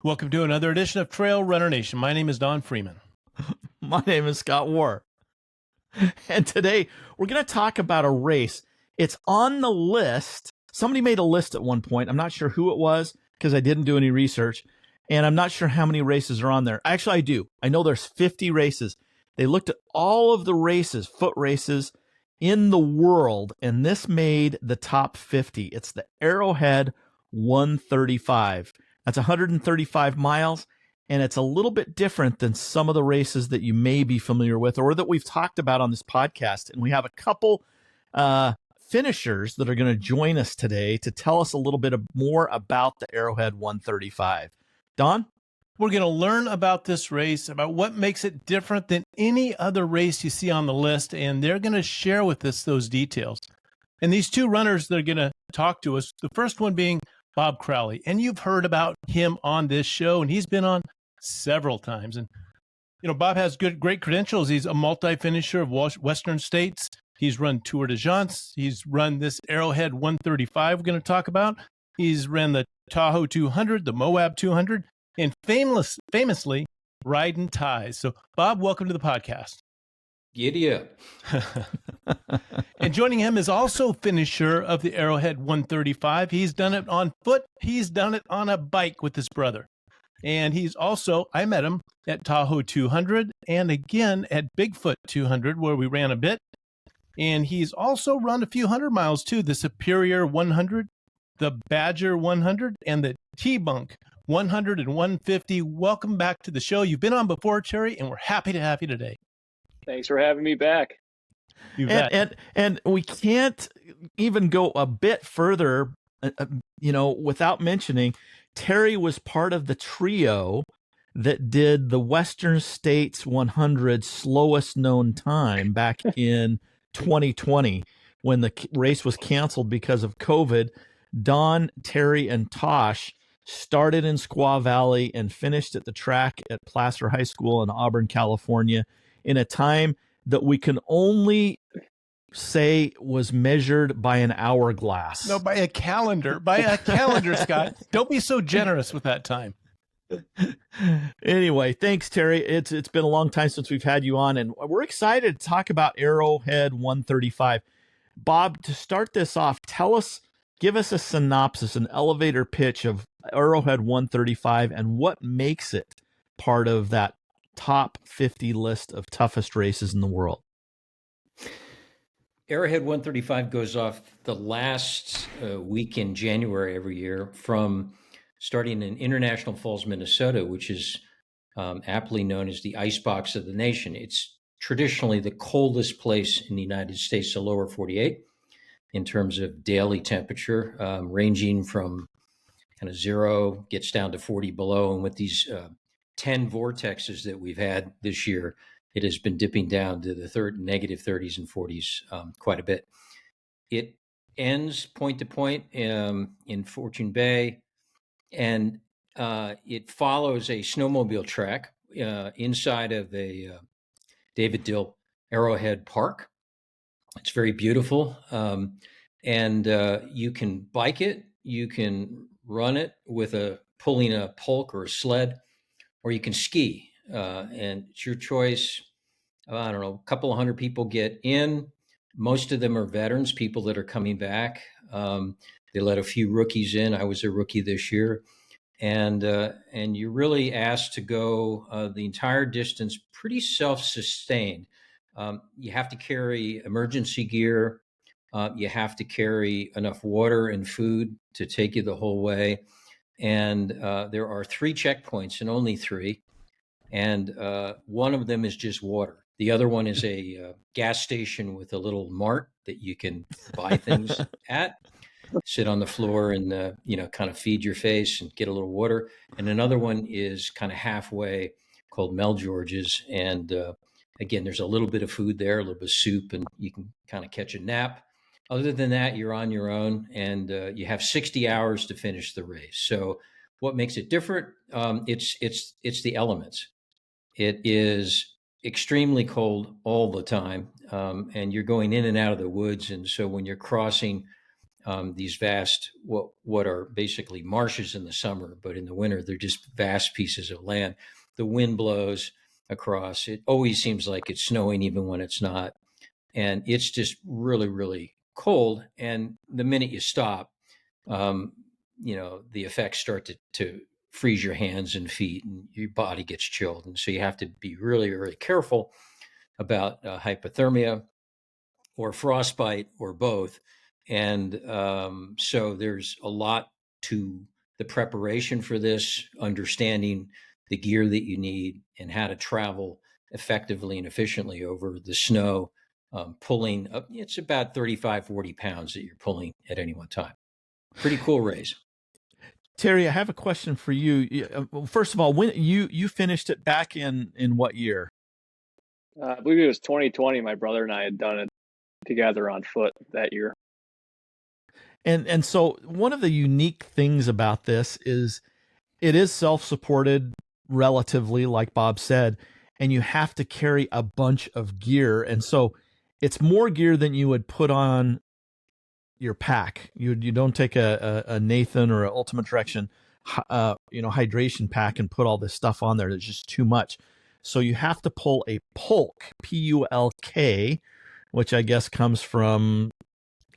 Welcome to another edition of Trail Runner Nation. My name is Don Freeman. My name is Scott Warr. And today we're going to talk about a race. It's on the list. Somebody made a list at one point. I'm not sure who it was because I didn't do any research. And I'm not sure how many races are on there. Actually, I do. I know there's 50 races. They looked at all of the races, foot races in the world, and this made the top 50. It's the Arrowhead 135. That's 135 miles, and it's a little bit different than some of the races that you may be familiar with or that we've talked about on this podcast. And we have a couple finishers that are going to join us today to tell us a little bit more about the Arrowhead 135. Don? We're going to learn about this race, about what makes it different than any other race you see on the list, and they're going to share with us those details. And these two runners that are going to talk to us, the first one being Bob Crowley. And you've heard about him on this show, and he's been on several times. And, you know, Bob has great credentials. He's a multi-finisher of Western States. He's run Tour de France. He's run this Arrowhead 135 we're going to talk about. He's ran the Tahoe 200, the Moab 200, and famously riding ties. So, Bob, welcome to the podcast. Giddy up. And joining him is also finisher of the Arrowhead 135. He's done it on foot. He's done it on a bike with his brother. And he's also, I met him at Tahoe 200 and again at Bigfoot 200, where we ran a bit. And he's also run a few hundred miles too, the Superior 100, the Badger 100, and the T-Bunk 100 and 150. Welcome back to the show. You've been on before, Terry, and we're happy to have you today. Thanks for having me back. And we can't even go a bit further, without mentioning Terry was part of the trio that did the Western States 100 slowest known time back in 2020 when the race was canceled because of COVID. Don, Terry, and Tosh started in Squaw Valley and finished at the track at Placer High School in Auburn, California, in a time that we can only say was measured by an hourglass. No, by a calendar. By a calendar, Scott. Don't be so generous with that time. Anyway, thanks, Terry. It's been a long time since we've had you on, and we're excited to talk about Arrowhead 135. Bob, to start this off, give us a synopsis, an elevator pitch of Arrowhead 135 and what makes it part of that top 50 list of toughest races in the world. Arrowhead 135 goes off the last week in January every year from starting in International Falls, Minnesota, which is aptly known as the icebox of the nation. It's traditionally the coldest place in the United States, the lower 48, in terms of daily temperature, ranging from kind of 0, gets down to 40 below. And with these 10 vortexes that we've had this year, it has been dipping down to the negative 30s and 40s quite a bit. It ends point to point in Fortune Bay, and it follows a snowmobile track inside of a David Dill Arrowhead Park. It's very beautiful, and you can bike it, you can run it with pulling a pulk or a sled, or you can ski, and it's your choice. I don't know, a couple of hundred people get in. Most of them are veterans, people that are coming back. They let a few rookies in. I was a rookie this year. And you're really asked to go the entire distance pretty self-sustained. You have to carry emergency gear. You have to carry enough water and food to take you the whole way. And there are 3 checkpoints and only 3. And one of them is just water. The other one is a gas station with a little mart that you can buy things at, sit on the floor and, kind of feed your face and get a little water. And another one is kind of halfway called Mel George's. And again, there's a little bit of food there, a little bit of soup, and you can kind of catch a nap. Other than that, you're on your own, and you have 60 hours to finish the race. So what makes it different? It's the elements. It is extremely cold all the time, and you're going in and out of the woods. And so when you're crossing these vast, what are basically marshes in the summer, but in the winter, they're just vast pieces of land. The wind blows across. It always seems like it's snowing, even when it's not. And it's just really, really cold. And the minute you stop, the effects start to freeze your hands and feet, and your body gets chilled. And so you have to be really, really careful about hypothermia or frostbite or both. And so there's a lot to the preparation for this, understanding the gear that you need and how to travel effectively and efficiently over the snow, pulling up. It's about 35, 40 pounds that you're pulling at any one time. Pretty cool race. Terry, I have a question for you. First of all, when you finished it back in what year? I believe it was 2020. My brother and I had done it together on foot that year. And so one of the unique things about this is it is self-supported relatively, like Bob said, and you have to carry a bunch of gear. And so it's more gear than you would put on your pack. You don't take a Nathan or an Ultimate Direction, hydration pack and put all this stuff on there. It's just too much. So you have to pull a pulk, P-U-L-K, which I guess comes from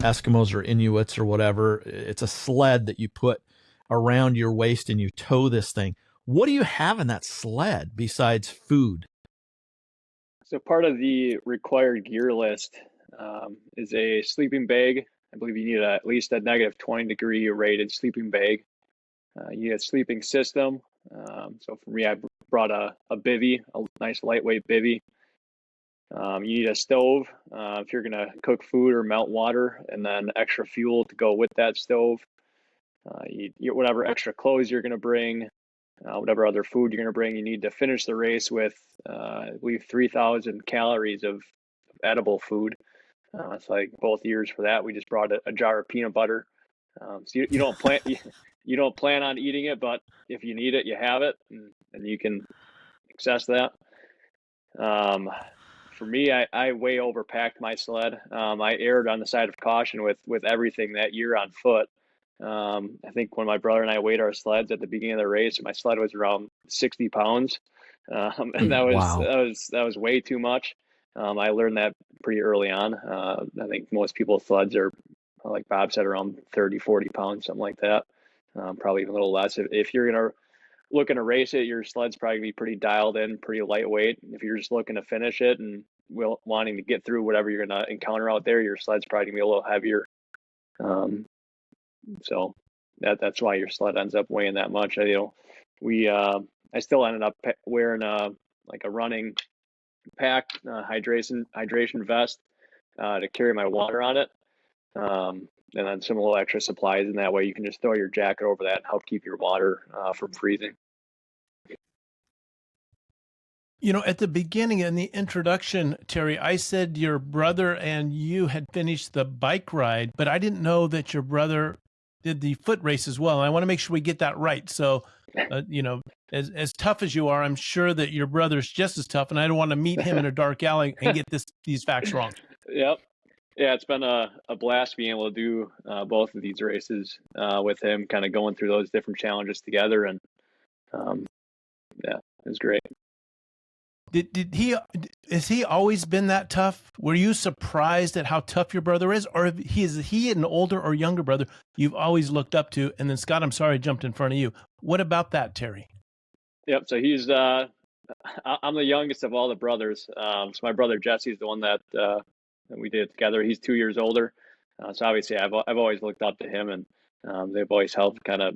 Eskimos or Inuits or whatever. It's a sled that you put around your waist and you tow this thing. What do you have in that sled besides food? So part of the required gear list is a sleeping bag. I believe you need at least a negative 20-degree rated sleeping bag. You need a sleeping system. So for me, I brought a bivvy, a nice lightweight bivvy. You need a stove if you're going to cook food or melt water, and then extra fuel to go with that stove. Whatever extra clothes you're going to bring, whatever other food you're going to bring, you need to finish the race with, I believe, 3,000 calories of edible food. It's like both years for that. We just brought a jar of peanut butter. So you don't plan you don't plan on eating it, but if you need it, you have it, and you can access that. For me, I way overpacked my sled. I erred on the side of caution with everything that year on foot. I think when my brother and I weighed our sleds at the beginning of the race, my sled was around 60 pounds. And that was way too much. I learned that pretty early on. I think most people's sleds are, like Bob said, around 30, 40 pounds, something like that. Probably even a little less. If you're going to looking to race it, your sled's probably be pretty dialed in, pretty lightweight. If you're just looking to finish it and wanting to get through whatever you're going to encounter out there, your sled's probably going to be a little heavier. So that's why your sled ends up weighing that much. I still ended up wearing a running pack, hydration vest to carry my water on it. And then some little extra supplies, and that way you can just throw your jacket over that and help keep your water from freezing. At the beginning in the introduction, Terry, I said your brother and you had finished the bike ride, but I didn't know that your brother did the foot race as well. And I want to make sure we get that right. So, as tough as you are, I'm sure that your brother's just as tough, and I don't want to meet him in a dark alley and get these facts wrong. Yep. Yeah, it's been a blast being able to do both of these races with him, kind of going through those different challenges together. And it was great. Has he always been that tough? Were you surprised at how tough your brother is? Or is he an older or younger brother you've always looked up to? And then Scott, I'm sorry I jumped in front of you. What about that, Terry? Yep. So he's, I'm the youngest of all the brothers. So my brother Jesse is the one that we did it together. He's 2 years older. So obviously I've always looked up to him, and they've always helped kind of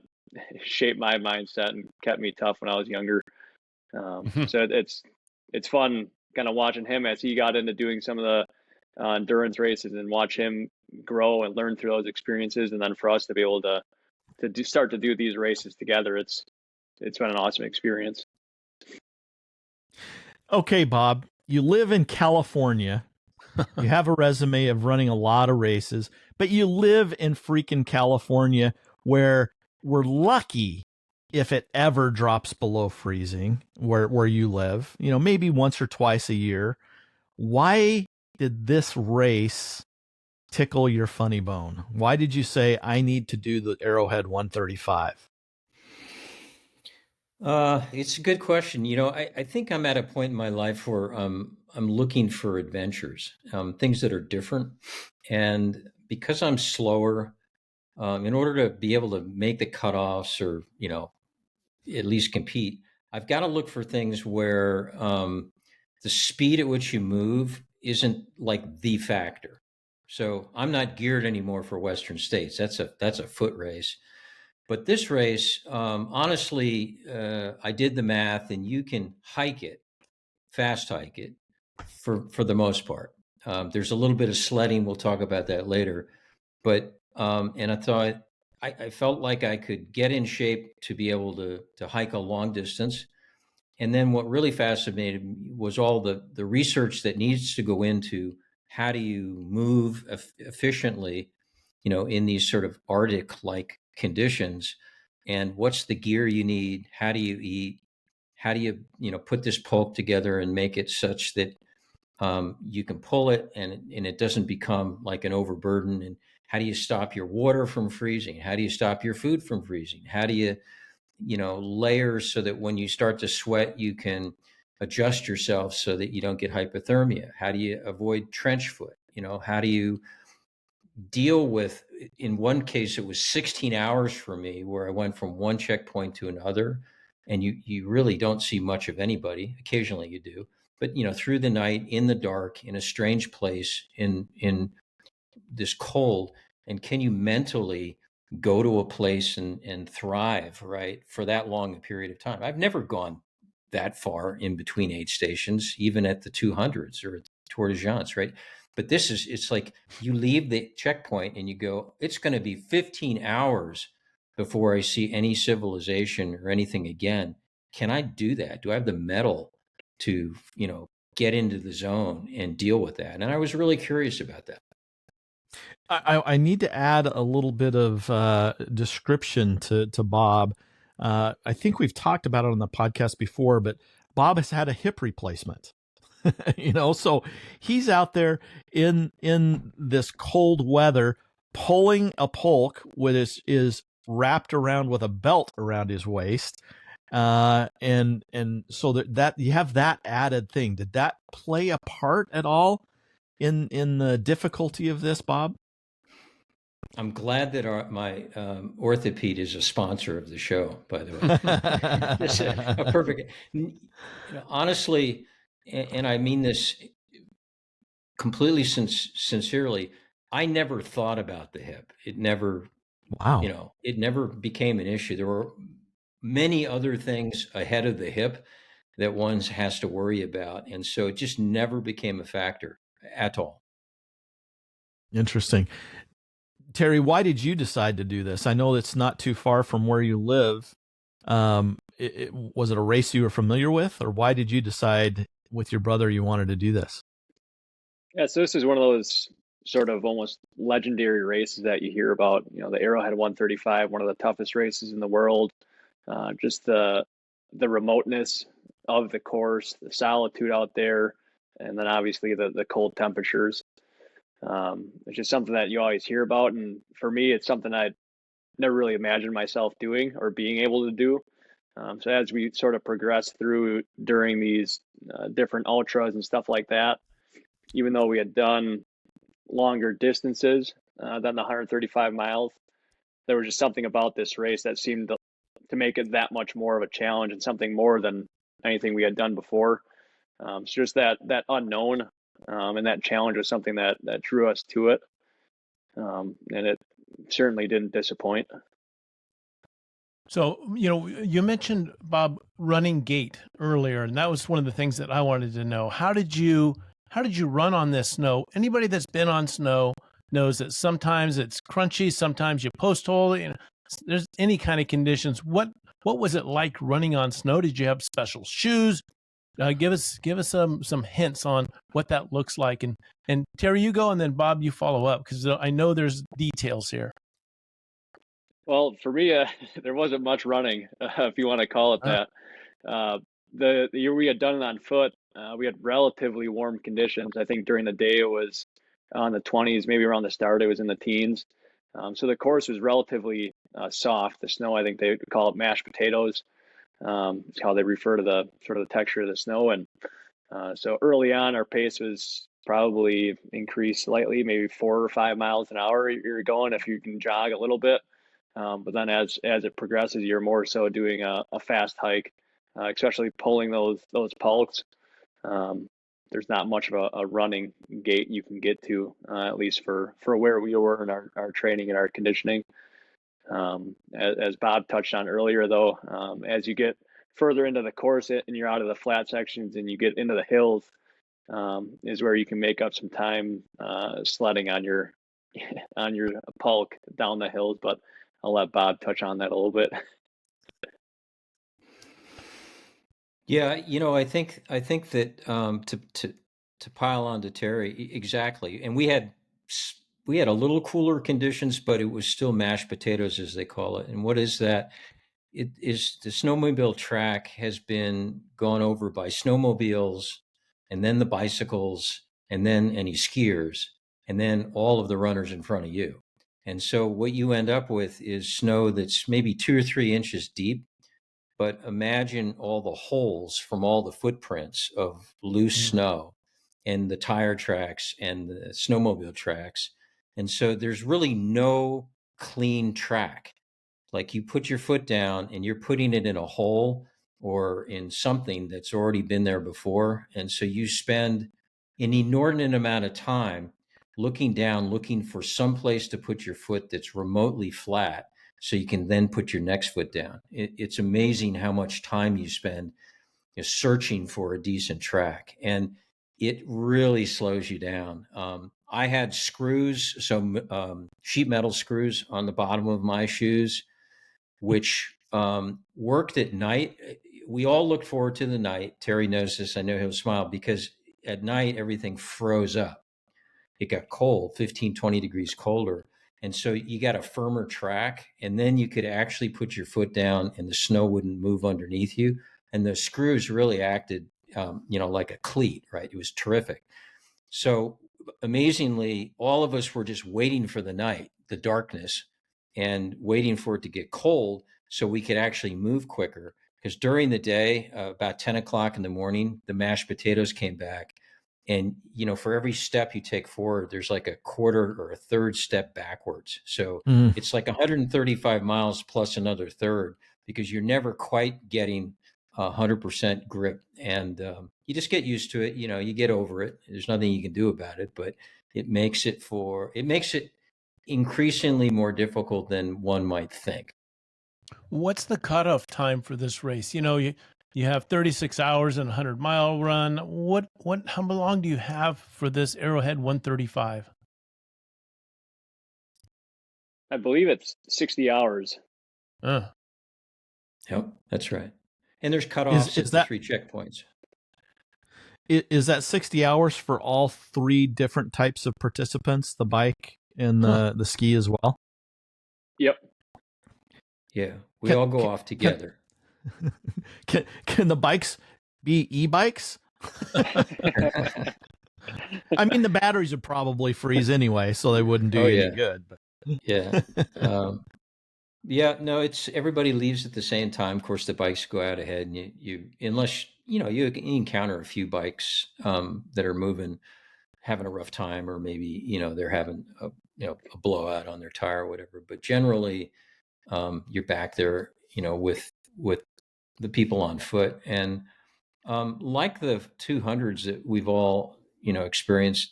shape my mindset and kept me tough when I was younger. So it's fun kind of watching him as he got into doing some of the endurance races, and watch him grow and learn through those experiences. And then for us to be able to start to do these races together, it's been an awesome experience. Okay, Bob, you live in California. You have a resume of running a lot of races, but you live in freaking California, where we're lucky if it ever drops below freezing where you live, maybe once or twice a year. Why did this race tickle your funny bone? Why did you say, I need to do the Arrowhead 135? It's a good question. I think I'm at a point in my life where I'm looking for adventures, things that are different. And because I'm slower, in order to be able to make the cutoffs or, at least compete, I've got to look for things where the speed at which you move isn't like the factor. So I'm not geared anymore for Western States. That's a foot race. But this race, honestly, I did the math, and you can hike it, fast hike it, for the most part. There's a little bit of sledding. We'll talk about that later. But and I thought I felt like I could get in shape to be able to hike a long distance. And then what really fascinated me was all the research that needs to go into how do you move efficiently, in these sort of Arctic like conditions, and what's the gear you need? How do you eat? How do you, put this pulk together and make it such that you can pull it and it doesn't become like an overburden? And how do you stop your water from freezing? How do you stop your food from freezing? How do you, layers so that when you start to sweat, you can adjust yourself so that you don't get hypothermia? How do you avoid trench foot? How do you deal with, in one case, it was 16 hours for me where I went from one checkpoint to another. And you really don't see much of anybody. Occasionally you do, but through the night, in the dark, in a strange place, in this cold. And can you mentally go to a place and thrive, right, for that long a period of time? I've never gone that far in between aid stations, even at the 200s or at Tour de France, right? But it's like you leave the checkpoint and you go, it's going to be 15 hours before I see any civilization or anything again. Can I do that? Do I have the mettle to, get into the zone and deal with that? And I was really curious about that. I need to add a little bit of description to Bob. I think we've talked about it on the podcast before, but Bob has had a hip replacement. So he's out there in this cold weather, pulling a pulk with is wrapped around with a belt around his waist, and so that you have that added thing. Did that play a part at all in the difficulty of this, Bob? I'm glad that my orthopede is a sponsor of the show, by the way. This is a perfect, honestly, and I mean this completely sincerely, I never thought about the hip. It never, Wow. It never became an issue. There were many other things ahead of the hip that one has to worry about. And so it just never became a factor at all. Interesting. Terry, why did you decide to do this? I know it's not too far from where you live. Was it a race you were familiar with, or why did you decide with your brother you wanted to do this? Yeah, so this is one of those sort of almost legendary races that you hear about. The Arrowhead 135, one of the toughest races in the world. Just the remoteness of the course, the solitude out there, and then obviously the cold temperatures. It's just something that you always hear about, and for me, it's something I never really imagined myself doing or being able to do. So as we sort of progress through during these different ultras and stuff like that, even though we had done longer distances than the 135 miles, there was just something about this race that seemed to make it that much more of a challenge and something more than anything we had done before. So just that unknown and that challenge was something that drew us to it. And it certainly didn't disappoint. So, you mentioned, Bob, running gait earlier, and that was one of the things that I wanted to know. How did you run on this snow? Anybody that's been on snow knows that sometimes it's crunchy, sometimes you post hole, there's any kind of conditions. What was it like running on snow? Did you have special shoes? Give us some hints on what that looks like. And Terry, you go, and then Bob, you follow up, because I know there's details here. Well, for me, there wasn't much running, if you want to call it that. The year we had done it on foot, we had relatively warm conditions. I think during the day it was on the 20s, maybe around the start, it was in the teens. So the course was relatively soft. The snow, I think they call it mashed potatoes. It's how they refer to the sort of the texture of the snow. And so early on, our pace was probably increased slightly, maybe 4 or 5 miles an hour you're going if you can jog a little bit. But then as it progresses, you're more so doing a fast hike, especially pulling those pulks. There's not much of a running gait you can get to, at least for where we were in our training and our conditioning. As Bob touched on earlier, though, as you get further into the course and you're out of the flat sections and you get into the hills, is where you can make up some time sledding on your pulk down the hills. But I'll let Bob touch on that a little bit. Yeah, I think that to pile on to Terry, exactly. And we had a little cooler conditions, but it was still mashed potatoes, as they call it. And what is that? It is the snowmobile track has been gone over by snowmobiles, and then the bicycles, and then any skiers, and then all of the runners in front of you. And so what you end up with is snow that's maybe 2 or 3 inches deep. But imagine all the holes from all the footprints of loose snow and the tire tracks and the snowmobile tracks. And so there's really no clean track. Like you put your foot down and you're putting it in a hole or in something that's already been there before. And so you spend an inordinate amount of time looking down, looking for some place to put your foot that's remotely flat so you can then put your next foot down. It's amazing how much time you spend searching for a decent track, and it really slows you down. I had screws, sheet metal screws on the bottom of my shoes, which worked at night. We all looked forward to the night. Terry knows this. I know he'll smile because at night, everything froze up. It got cold, 15, 20 degrees colder. And so you got a firmer track, and then you could actually put your foot down and the snow wouldn't move underneath you. And the screws really acted, like a cleat, right? It was terrific. So amazingly, all of us were just waiting for the night, the darkness, and waiting for it to get cold so we could actually move quicker. Because during the day, about 10 o'clock in the morning, the mashed potatoes came back. And, for every step you take forward, there's like a quarter or a third step backwards. So it's like 135 miles plus another third because you're never quite getting 100% grip. And you just get used to it. You get over it. There's nothing you can do about it, but it makes it increasingly more difficult than one might think. What's the cutoff time for this race? You have 36 hours and a 100-mile run. How long do you have for this Arrowhead 135? I believe it's 60 hours. Yep, that's right. And there's cutoffs at the 3 checkpoints. Is that 60 hours for all 3 different types of participants, the bike and the ski as well? Yep. Yeah, we all go off together. Can the bikes be e-bikes? I mean, the batteries would probably freeze anyway, so they wouldn't do any good. But. Yeah. No, it's everybody leaves at the same time. Of course, the bikes go out ahead, and unless you encounter a few bikes that are moving, having a rough time, or maybe they're having a blowout on their tire or whatever. But generally, you're back there, with the people on foot, and like the 200s that we've all experienced.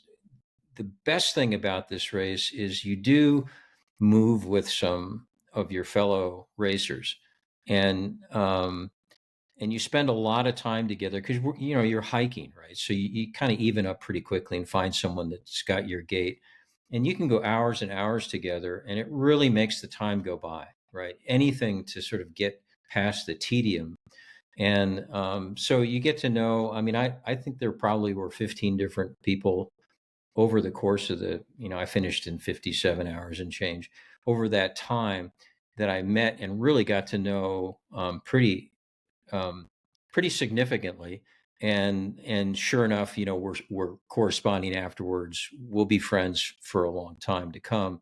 The best thing about this race is you do move with some of your fellow racers, and you spend a lot of time together because you're hiking, right? So you kind of even up pretty quickly and find someone that's got your gait, and you can go hours and hours together, and it really makes the time go by, right? Anything to sort of get past the tedium. And so you get to know, I think there probably were 15 different people over the course of I finished in 57 hours and change over that time that I met and really got to know pretty significantly. and sure enough, we're corresponding afterwards. We'll be friends for a long time to come,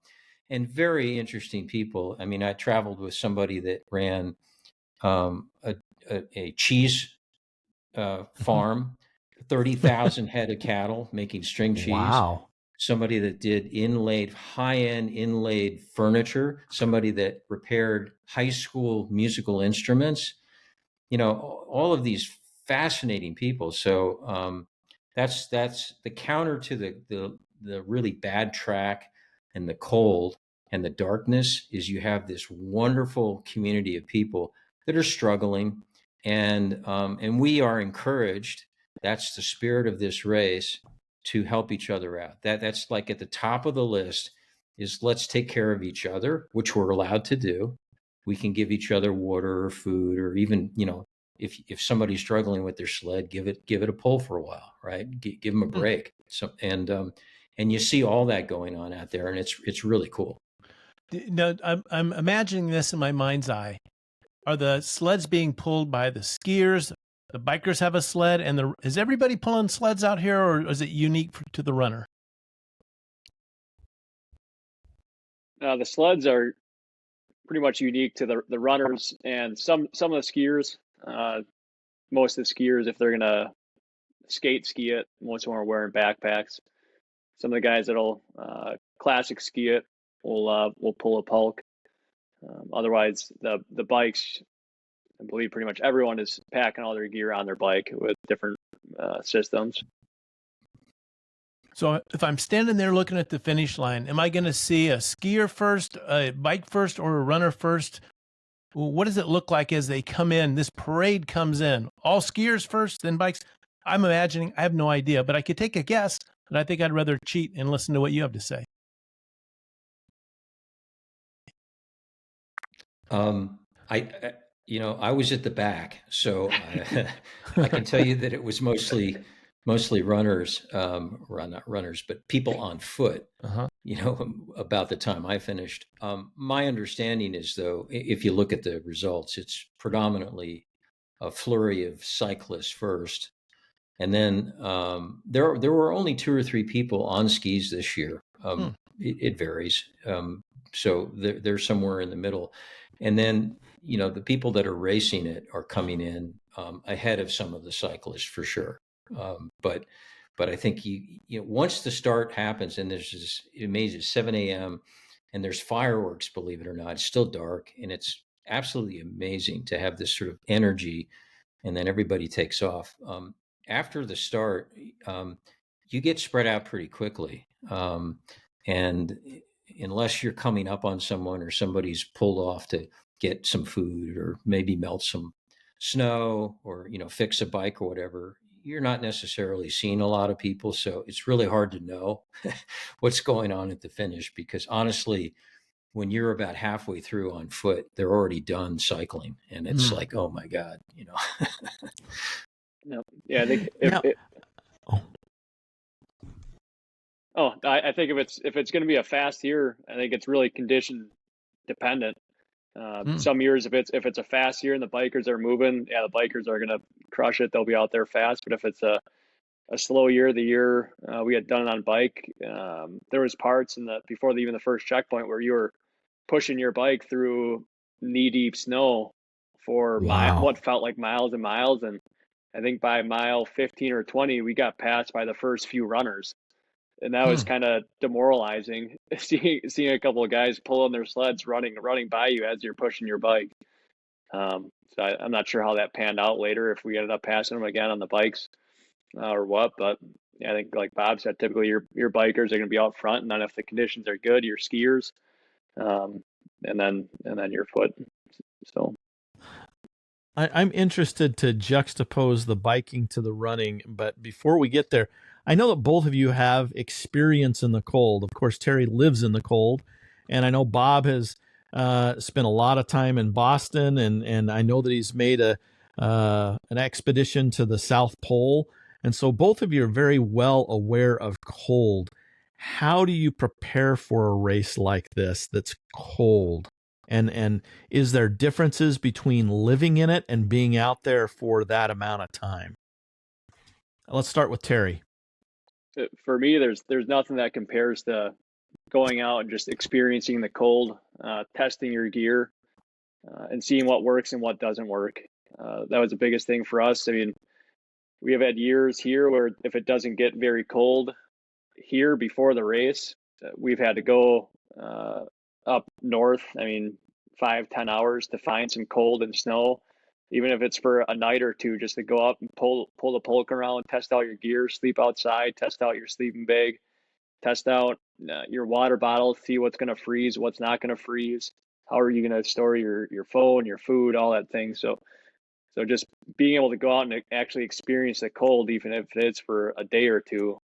and very interesting people. I mean, I traveled with somebody that ran a cheese farm, 30,000 head of cattle making string cheese. Wow. Somebody that did high-end inlaid furniture, somebody that repaired high school musical instruments, all of these fascinating people. So that's the counter to the really bad track and the cold and the darkness is you have this wonderful community of people that are struggling, and we are encouraged. That's the spirit of this race, to help each other out. That's like at the top of the list is let's take care of each other, which we're allowed to do. We can give each other water or food, or even, if somebody's struggling with their sled, give it a pull for a while, right? Give them a break. So and you see all that going on out there, and it's really cool. Now, I'm imagining this in my mind's eye. Are the sleds being pulled by the skiers? The bikers have a sled, and is everybody pulling sleds out here, or is it unique to the runner? The sleds are pretty much unique to the runners and some of the skiers. Most of the skiers, if they're gonna ski it, most of them are wearing backpacks. Some of the guys that'll classic ski it will pull a pulk. Otherwise, the bikes, I believe pretty much everyone is packing all their gear on their bike with different systems. So if I'm standing there looking at the finish line, am I going to see a skier first, a bike first, or a runner first? What does it look like as they come in? This parade comes in. All skiers first, then bikes. I'm imagining, I have no idea, but I could take a guess, but I think I'd rather cheat and listen to what you have to say. I was at the back, so I can tell you that it was mostly runners, not runners, but people on foot. About the time I finished. My understanding is, though, if you look at the results, it's predominantly a flurry of cyclists first, and then there were only 2 or 3 people on skis this year. It varies, so they're somewhere in the middle, and then the people that are racing it are coming in ahead of some of the cyclists for sure. But I think once the start happens, and there's this amazing 7 a.m. and there's fireworks, believe it or not, it's still dark, and it's absolutely amazing to have this sort of energy, and then everybody takes off. After the start, you get spread out pretty quickly, and unless you're coming up on someone or somebody's pulled off to get some food or maybe melt some snow or fix a bike or whatever, you're not necessarily seeing a lot of people. So it's really hard to know what's going on at the finish, because honestly, when you're about halfway through on foot, they're already done cycling, and it's like, oh my God, No. Yeah, I think I think if it's going to be a fast year, I think it's really condition dependent. Some years, if it's a fast year and the bikers are moving, the bikers are going to crush it. They'll be out there fast. But if it's a slow year, the year we had done it on bike, there was parts before even the first checkpoint where you were pushing your bike through knee deep snow for what felt like miles and miles. And I think by mile 15 or 20, we got passed by the first few runners. And that was kind of demoralizing, seeing a couple of guys pulling their sleds, running by you as you're pushing your bike. So I'm not sure how that panned out later, if we ended up passing them again on the bikes or what. But I think, like Bob said, typically your bikers are going to be out front, and then if the conditions are good, your skiers, and then your foot. So I'm interested to juxtapose the biking to the running, but before we get there, I know that both of you have experience in the cold. Of course, Terry lives in the cold, and I know Bob has spent a lot of time in Boston, and I know that he's made an expedition to the South Pole, and so both of you are very well aware of cold. How do you prepare for a race like this that's cold? And is there differences between living in it and being out there for that amount of time? Let's start with Terry. For me, there's nothing that compares to going out and just experiencing the cold, testing your gear, and seeing what works and what doesn't work. That was the biggest thing for us. I mean, we have had years here where if it doesn't get very cold here before the race, we've had to go up north. I mean, 5-10 hours to find some cold and snow, even if it's for a night or two, just to go up and pull the polk around, test out your gear, sleep outside, test out your sleeping bag, test out your water bottle, see what's going to freeze, what's not going to freeze. How are you going to store your phone, your food, all that thing. So just being able to go out and actually experience the cold, even if it's for a day or two,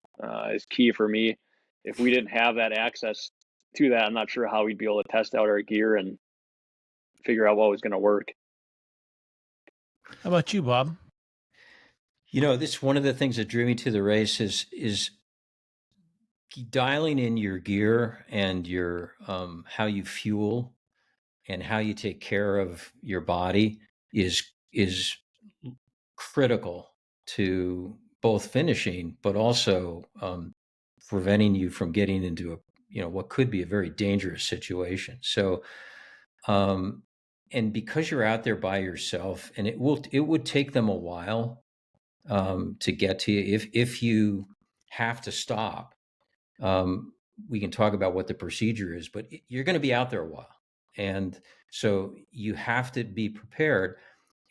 is key for me. If we didn't have that access to that, I'm not sure how we'd be able to test out our gear and figure out what was going to work. How about you, Bob? This one of the things that drew me to the race is dialing in your gear and your how you fuel and how you take care of your body is critical to both finishing, but also preventing you from getting into what could be a very dangerous situation. So, and because you're out there by yourself, and it would take them a while to get to you if you have to stop. We can talk about what the procedure is, but you're going to be out there a while, and so you have to be prepared.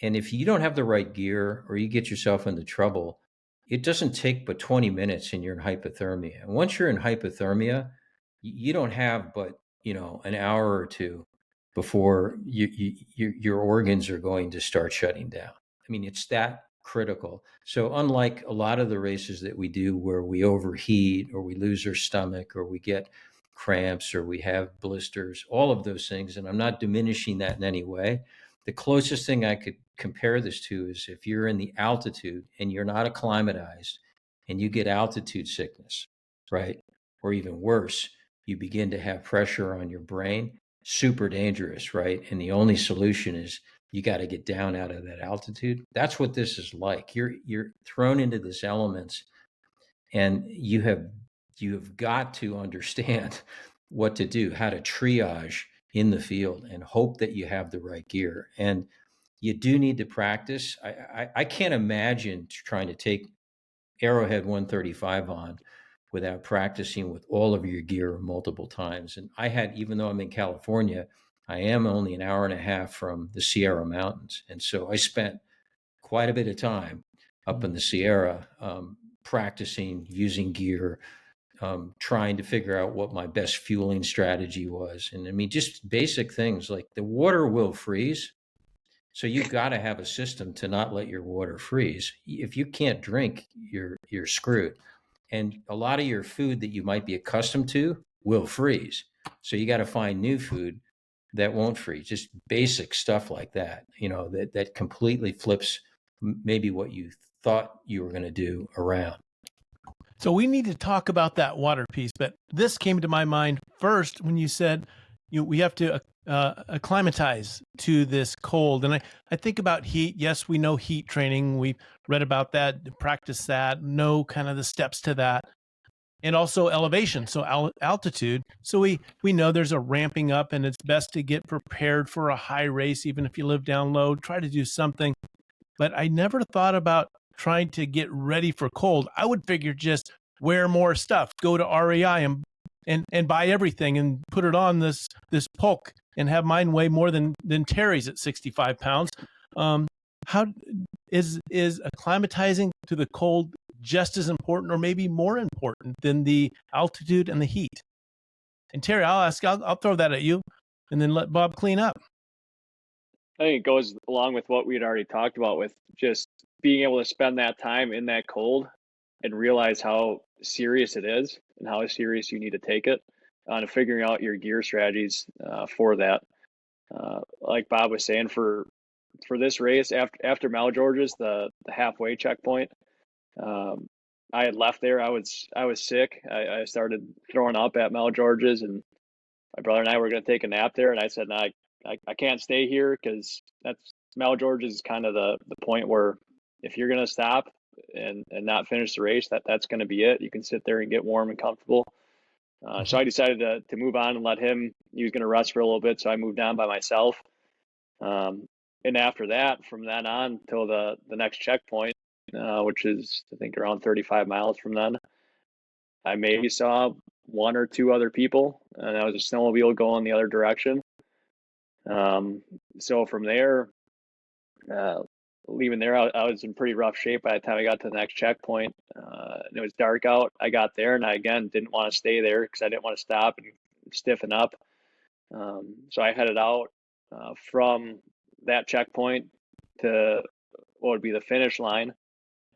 And if you don't have the right gear or you get yourself into trouble, it doesn't take but 20 minutes and you're in hypothermia. And once you're in hypothermia, you don't have but, an hour or two before your organs are going to start shutting down. I mean, it's that critical. So unlike a lot of the races that we do where we overheat or we lose our stomach or we get cramps or we have blisters, all of those things, and I'm not diminishing that in any way. The closest thing I could compare this to is if you're in the altitude and you're not acclimatized and you get altitude sickness, right? Or even worse, you begin to have pressure on your brain, super dangerous, right? And the only solution is you got to get down out of that altitude. That's what this is like. You're thrown into this elements, and you have got to understand what to do, how to triage in the field and hope that you have the right gear. And you do need to practice. I can't imagine trying to take Arrowhead 135 on without practicing with all of your gear multiple times. And even though I'm in California, I am only an hour and a half from the Sierra Mountains. And so I spent quite a bit of time up in the Sierra practicing using gear, trying to figure out what my best fueling strategy was. And I mean, just basic things like the water will freeze. So you've got to have a system to not let your water freeze. If you can't drink, you're screwed. And a lot of your food that you might be accustomed to will freeze. So you got to find new food that won't freeze. Just basic stuff like that, that completely flips maybe what you thought you were going to do around. So we need to talk about that water piece, but this came to my mind first when you said we have to acclimatize to this cold. And I think about heat. Yes, we know heat training. We've read about that, practice that, know kind of the steps to that. And also elevation, so altitude. So we know there's a ramping up, and it's best to get prepared for a high race, even if you live down low. Try to do something. But I never thought about trying to get ready for cold. I would figure just wear more stuff, go to REI and buy everything and put it on this polk and have mine weigh more than Terry's at 65 pounds. How is acclimatizing to the cold just as important or maybe more important than the altitude and the heat? And Terry, I'll throw that at you and then let Bob clean up. I think it goes along with what we had already talked about with just being able to spend that time in that cold and realize how serious it is and how serious you need to take it on figuring out your gear strategies for that. Like Bob was saying, for this race, after Mount George's, the halfway checkpoint, I had left there. I was sick. I started throwing up at Mount George's, and my brother and I were going to take a nap there. And I said, "No, I can't stay here because Mount George's is kind of the point where if you're going to stop, and not finish the race, that's going to be it. You can sit there and get warm and comfortable. So I decided to move on and let him. He was going to rest for a little bit, so I moved on by myself. And after that, from then on till the next checkpoint, which is I think around 35 miles from then, I maybe saw one or two other people, and that was a snowmobile going the other direction. So from there, leaving there, I was in pretty rough shape by the time I got to the next checkpoint. And it was dark out. I got there, and I again didn't want to stay there because I didn't want to stop and stiffen up. So I headed out from that checkpoint to what would be the finish line.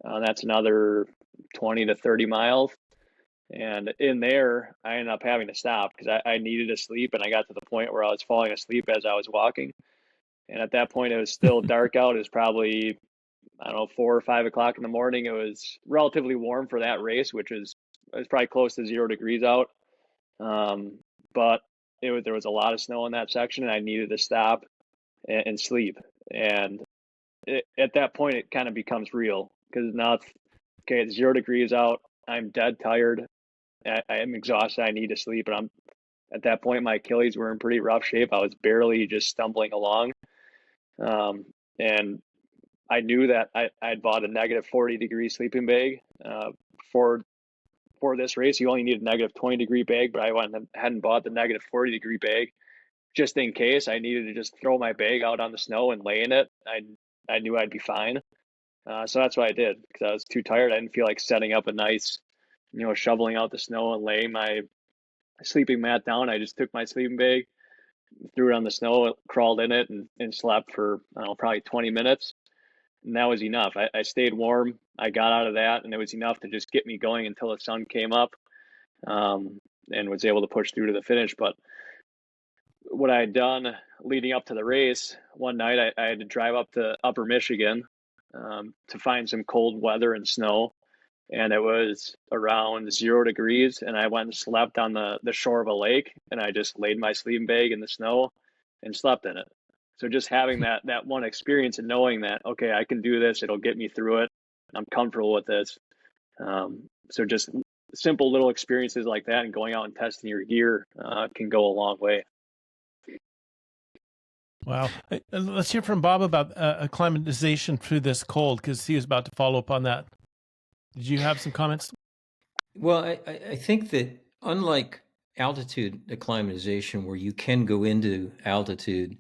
That's another 20 to 30 miles. And in there, I ended up having to stop because I needed to sleep, and I got to the point where I was falling asleep as I was walking. And at that point, it was still dark out. It was probably, I don't know, 4 or 5 o'clock in the morning. It was relatively warm for that race, which was probably close to 0 degrees out. But there was a lot of snow in that section, and I needed to stop and sleep. And at that point, it kind of becomes real because now it's 0 degrees out. I'm dead tired. I am exhausted. I need to sleep. And at that point, my Achilles were in pretty rough shape. I was barely just stumbling along. And I knew that I'd bought a negative 40-degree sleeping bag for this race. You only need a negative 20-degree bag, but I hadn't bought the negative 40-degree bag just in case. I needed to just throw my bag out on the snow and lay in it. I knew I'd be fine. So that's what I did because I was too tired. I didn't feel like setting up a nice, shoveling out the snow and laying my sleeping mat down. I just took my sleeping bag, threw it on the snow, crawled in it, and slept for, I don't know, probably 20 minutes. And that was enough. I stayed warm. I got out of that, and it was enough to just get me going until the sun came up, and was able to push through to the finish. But what I had done leading up to the race, one night I had to drive up to Upper Michigan to find some cold weather and snow. And it was around 0 degrees, and I went and slept on the shore of a lake, and I just laid my sleeping bag in the snow and slept in it. So just having that one experience and knowing that, okay, I can do this, it'll get me through it, I'm comfortable with this. So just simple little experiences like that and going out and testing your gear can go a long way. Wow. Let's hear from Bob about acclimatization through this cold, because he was about to follow up on that. Did you have some comments? Well, I think that unlike altitude acclimatization, where you can go into altitude,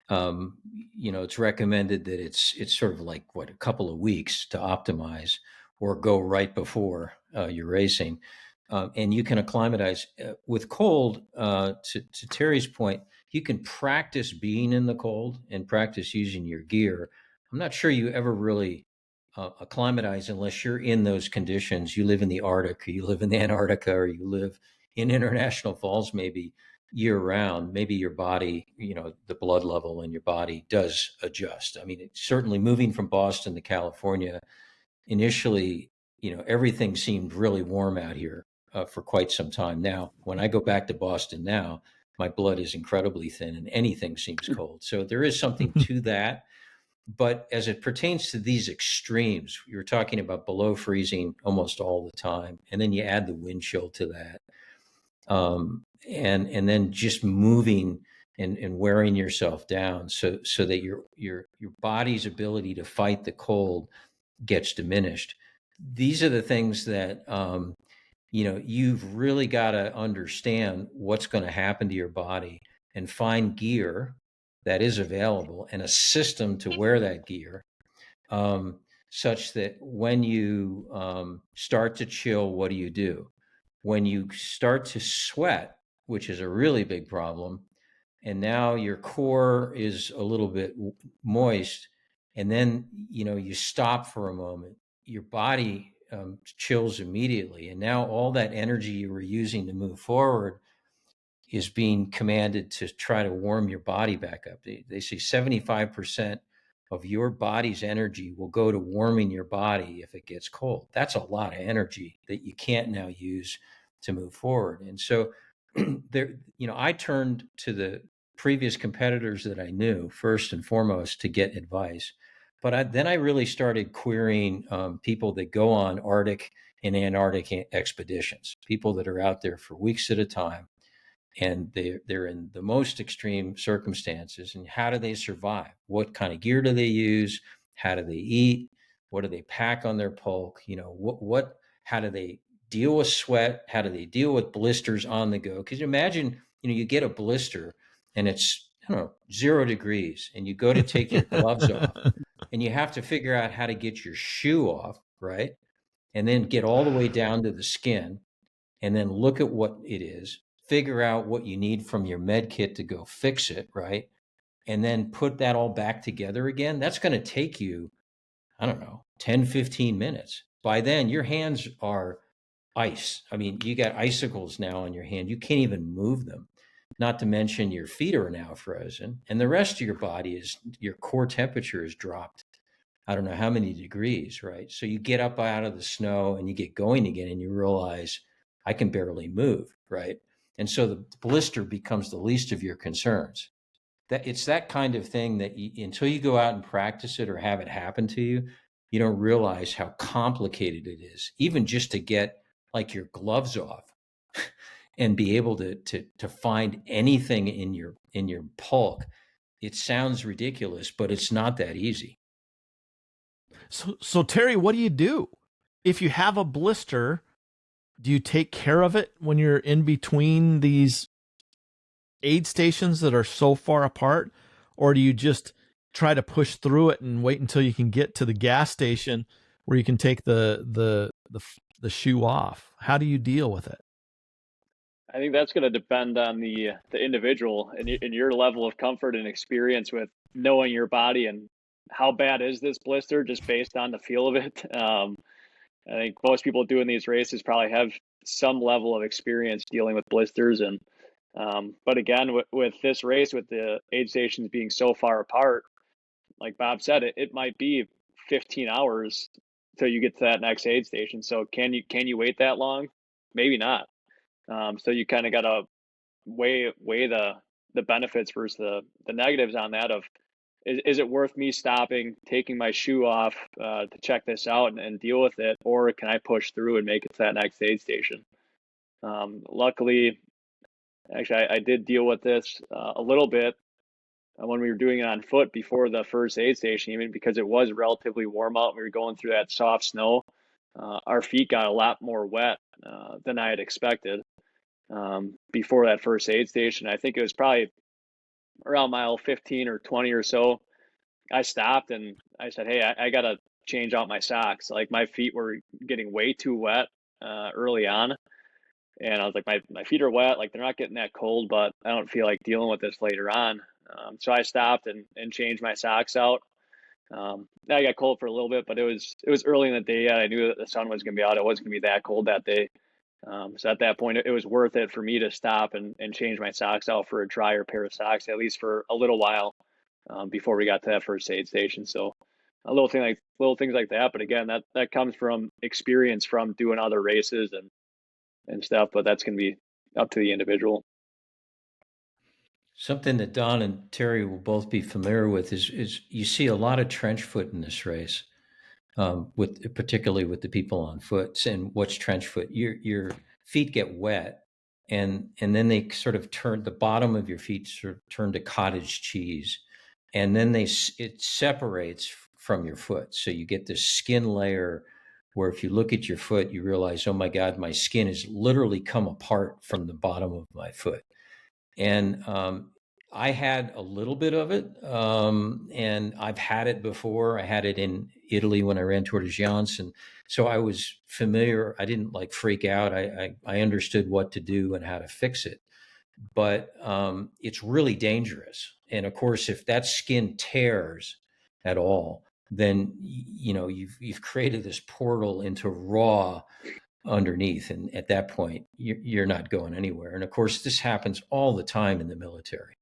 it's recommended that it's sort of like a couple of weeks to optimize, or go right before you're racing, and you can acclimatize with cold. To Terry's point, you can practice being in the cold and practice using your gear. I'm not sure you ever really acclimatize unless you're in those conditions. You live in the Arctic, or you live in Antarctica, or you live in International Falls maybe year round. Maybe your body, the blood level in your body does adjust. I mean, it's certainly moving from Boston to California, initially, everything seemed really warm out here for quite some time. Now, when I go back to Boston now, my blood is incredibly thin and anything seems cold. So there is something to that. But as it pertains to these extremes, you were talking about below freezing almost all the time, and then you add the wind chill to that, and then just moving and wearing yourself down, so that your body's ability to fight the cold gets diminished. These are the things that you've really got to understand what's going to happen to your body and find gear that is available and a system to wear that gear, such that when you start to chill, what do? When you start to sweat, which is a really big problem, and now your core is a little bit moist, and then you stop for a moment, your body chills immediately, and now all that energy you were using to move forward is being commanded to try to warm your body back up. They say 75% of your body's energy will go to warming your body if it gets cold. That's a lot of energy that you can't now use to move forward. And so there, I turned to the previous competitors that I knew first and foremost to get advice. But then I really started querying people that go on Arctic and Antarctic expeditions, people that are out there for weeks at a time, and they're in the most extreme circumstances. And how do they survive? What kind of gear do they use? How do they eat? What do they pack on their polk? How do they deal with sweat? How do they deal with blisters on the go? Because imagine, you get a blister and it's, I don't know, 0 degrees, and you go to take your gloves off, and you have to figure out how to get your shoe off, right? And then get all the way down to the skin, and then look at what it is, figure out what you need from your med kit to go fix it, right? And then put that all back together again. That's going to take you, I don't know, 10, 15 minutes. By then, your hands are ice. I mean, you got icicles now on your hand. You can't even move them. Not to mention your feet are now frozen, and the rest of your body is, your core temperature is dropped, I don't know how many degrees, right? So you get up out of the snow and you get going again, and you realize I can barely move, right? And so the blister becomes the least of your concerns. That it's that kind of thing that until you go out and practice it or have it happen to you, you don't realize how complicated it is, even just to get like your gloves off and be able to find anything in your pulk. It sounds ridiculous, but it's not that easy. So Terry, what do you do if you have a blister? Do you take care of it when you're in between these aid stations that are so far apart, or do you just try to push through it and wait until you can get to the gas station where you can take the shoe off? How do you deal with it? I think that's going to depend on the individual and your level of comfort and experience with knowing your body and how bad is this blister just based on the feel of it. I think most people doing these races probably have some level of experience dealing with blisters. And but again, with this race, with the aid stations being so far apart, like Bob said, it might be 15 hours till you get to that next aid station. So can you wait that long? Maybe not. So you kind of got to weigh the benefits versus the negatives on that. Of is it worth me stopping, taking my shoe off to check this out and deal with it, or can I push through and make it to that next aid station? Luckily, actually, I did deal with this a little bit when we were doing it on foot before the first aid station, even because it was relatively warm out. We were going through that soft snow. Our feet got a lot more wet than I had expected before that first aid station. I think it was probably around mile 15 or 20 or so. I stopped and I said, hey, I got to change out my socks. Like my feet were getting way too wet early on. And I was like, my feet are wet. Like they're not getting that cold, but I don't feel like dealing with this later on. So I stopped and changed my socks out. I got cold for a little bit, but it was early in the day. I knew that the sun was going to be out. It wasn't going to be that cold that day. So at that point, it was worth it for me to stop and change my socks out for a drier pair of socks, at least for a little while before we got to that first aid station. So little things like that. But again, that comes from experience from doing other races and stuff. But that's going to be up to the individual. Something that Don and Terry will both be familiar with is you see a lot of trench foot in this race, particularly with the people on foot. And what's trench foot? Your feet get wet, and then they sort of turn, the bottom of your feet sort of turn to cottage cheese, and then it separates from your foot. So you get this skin layer where if you look at your foot, you realize, oh my God, my skin has literally come apart from the bottom of my foot. And I had a little bit of it, and I've had it before. I had it in Italy when I ran Tour de Giants, and so I was familiar. I didn't like freak out. I understood what to do and how to fix it, but it's really dangerous. And of course, if that skin tears at all, then you've created this portal into raw underneath, and at that point you're not going anywhere. And of course this happens all the time in the military,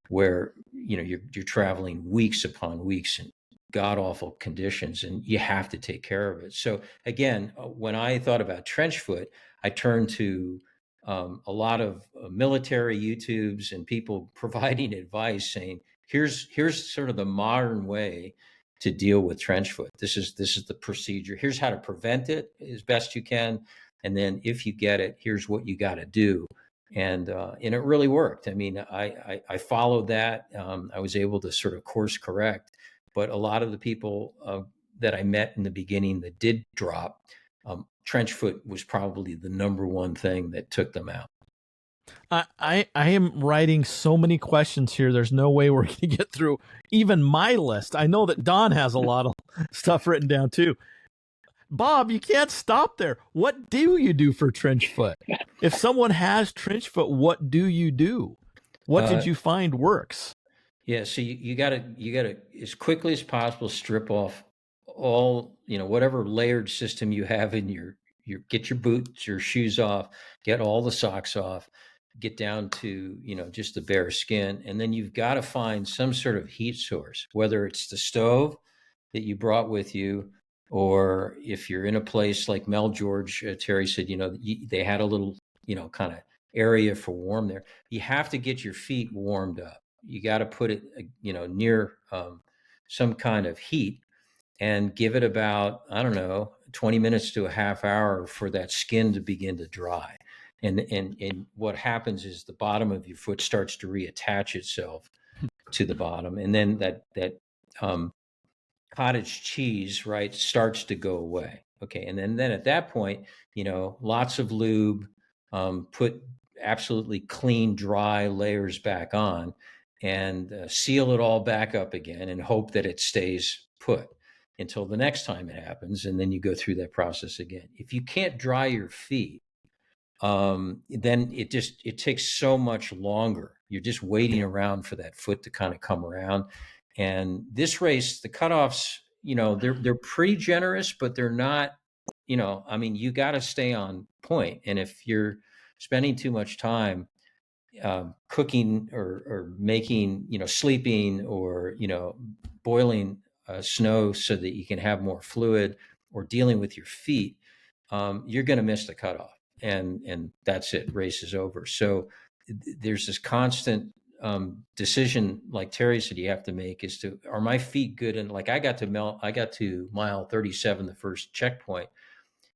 where you're traveling weeks upon weeks in god awful conditions, and you have to take care of it. So again, when I thought about trench foot, I turned to a lot of military YouTubes and people providing advice saying here's sort of the modern way to deal with trench foot. This is the procedure. Here's how to prevent it as best you can, and then if you get it, here's what you got to do. And it really worked. I mean, I followed that. I was able to sort of course correct, but a lot of the people that I met in the beginning that did drop, trench foot was probably the number one thing that took them out. I am writing so many questions here. There's no way we're going to get through even my list. I know that Don has a lot of stuff written down too. Bob, you can't stop there. What do you do for trench foot? If someone has trench foot, what do you do? What did you find works? Yeah, so you gotta as quickly as possible strip off all, whatever layered system you have in your get your boots, your shoes off, get all the socks off, get down to, just the bare skin. And then you've got to find some sort of heat source, whether it's the stove that you brought with you, or if you're in a place like Mel George, Terry said, they had a little, kind of area for warm there. You have to get your feet warmed up. You got to put it, near some kind of heat, and give it about, I don't know, 20 minutes to a half hour for that skin to begin to dry. And what happens is the bottom of your foot starts to reattach itself to the bottom. And then that cottage cheese, right, starts to go away. Okay. And then at that point, lots of lube, put absolutely clean, dry layers back on, and seal it all back up again and hope that it stays put until the next time it happens. And then you go through that process again. If you can't dry your feet, then it takes so much longer. You're just waiting around for that foot to kind of come around. And this race, the cutoffs, they're pretty generous, but they're not, you got to stay on point. And if you're spending too much time cooking or making, sleeping or, boiling snow so that you can have more fluid, or dealing with your feet, you're going to miss the cutoff, and that's it. Race is over. So there's this constant decision, like Terry said, you have to make, is to, are my feet good? And like I got to mile 37, the first checkpoint,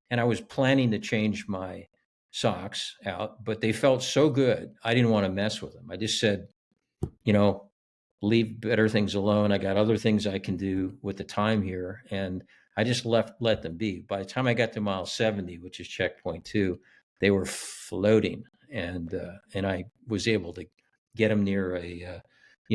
and I was planning to change my socks out, but they felt so good, I didn't want to mess with them. I just said, leave better things alone. I got other things I can do with the time here. And I just let them be. By the time I got to mile 70, which is checkpoint 2, they were floating. And I was able to get them near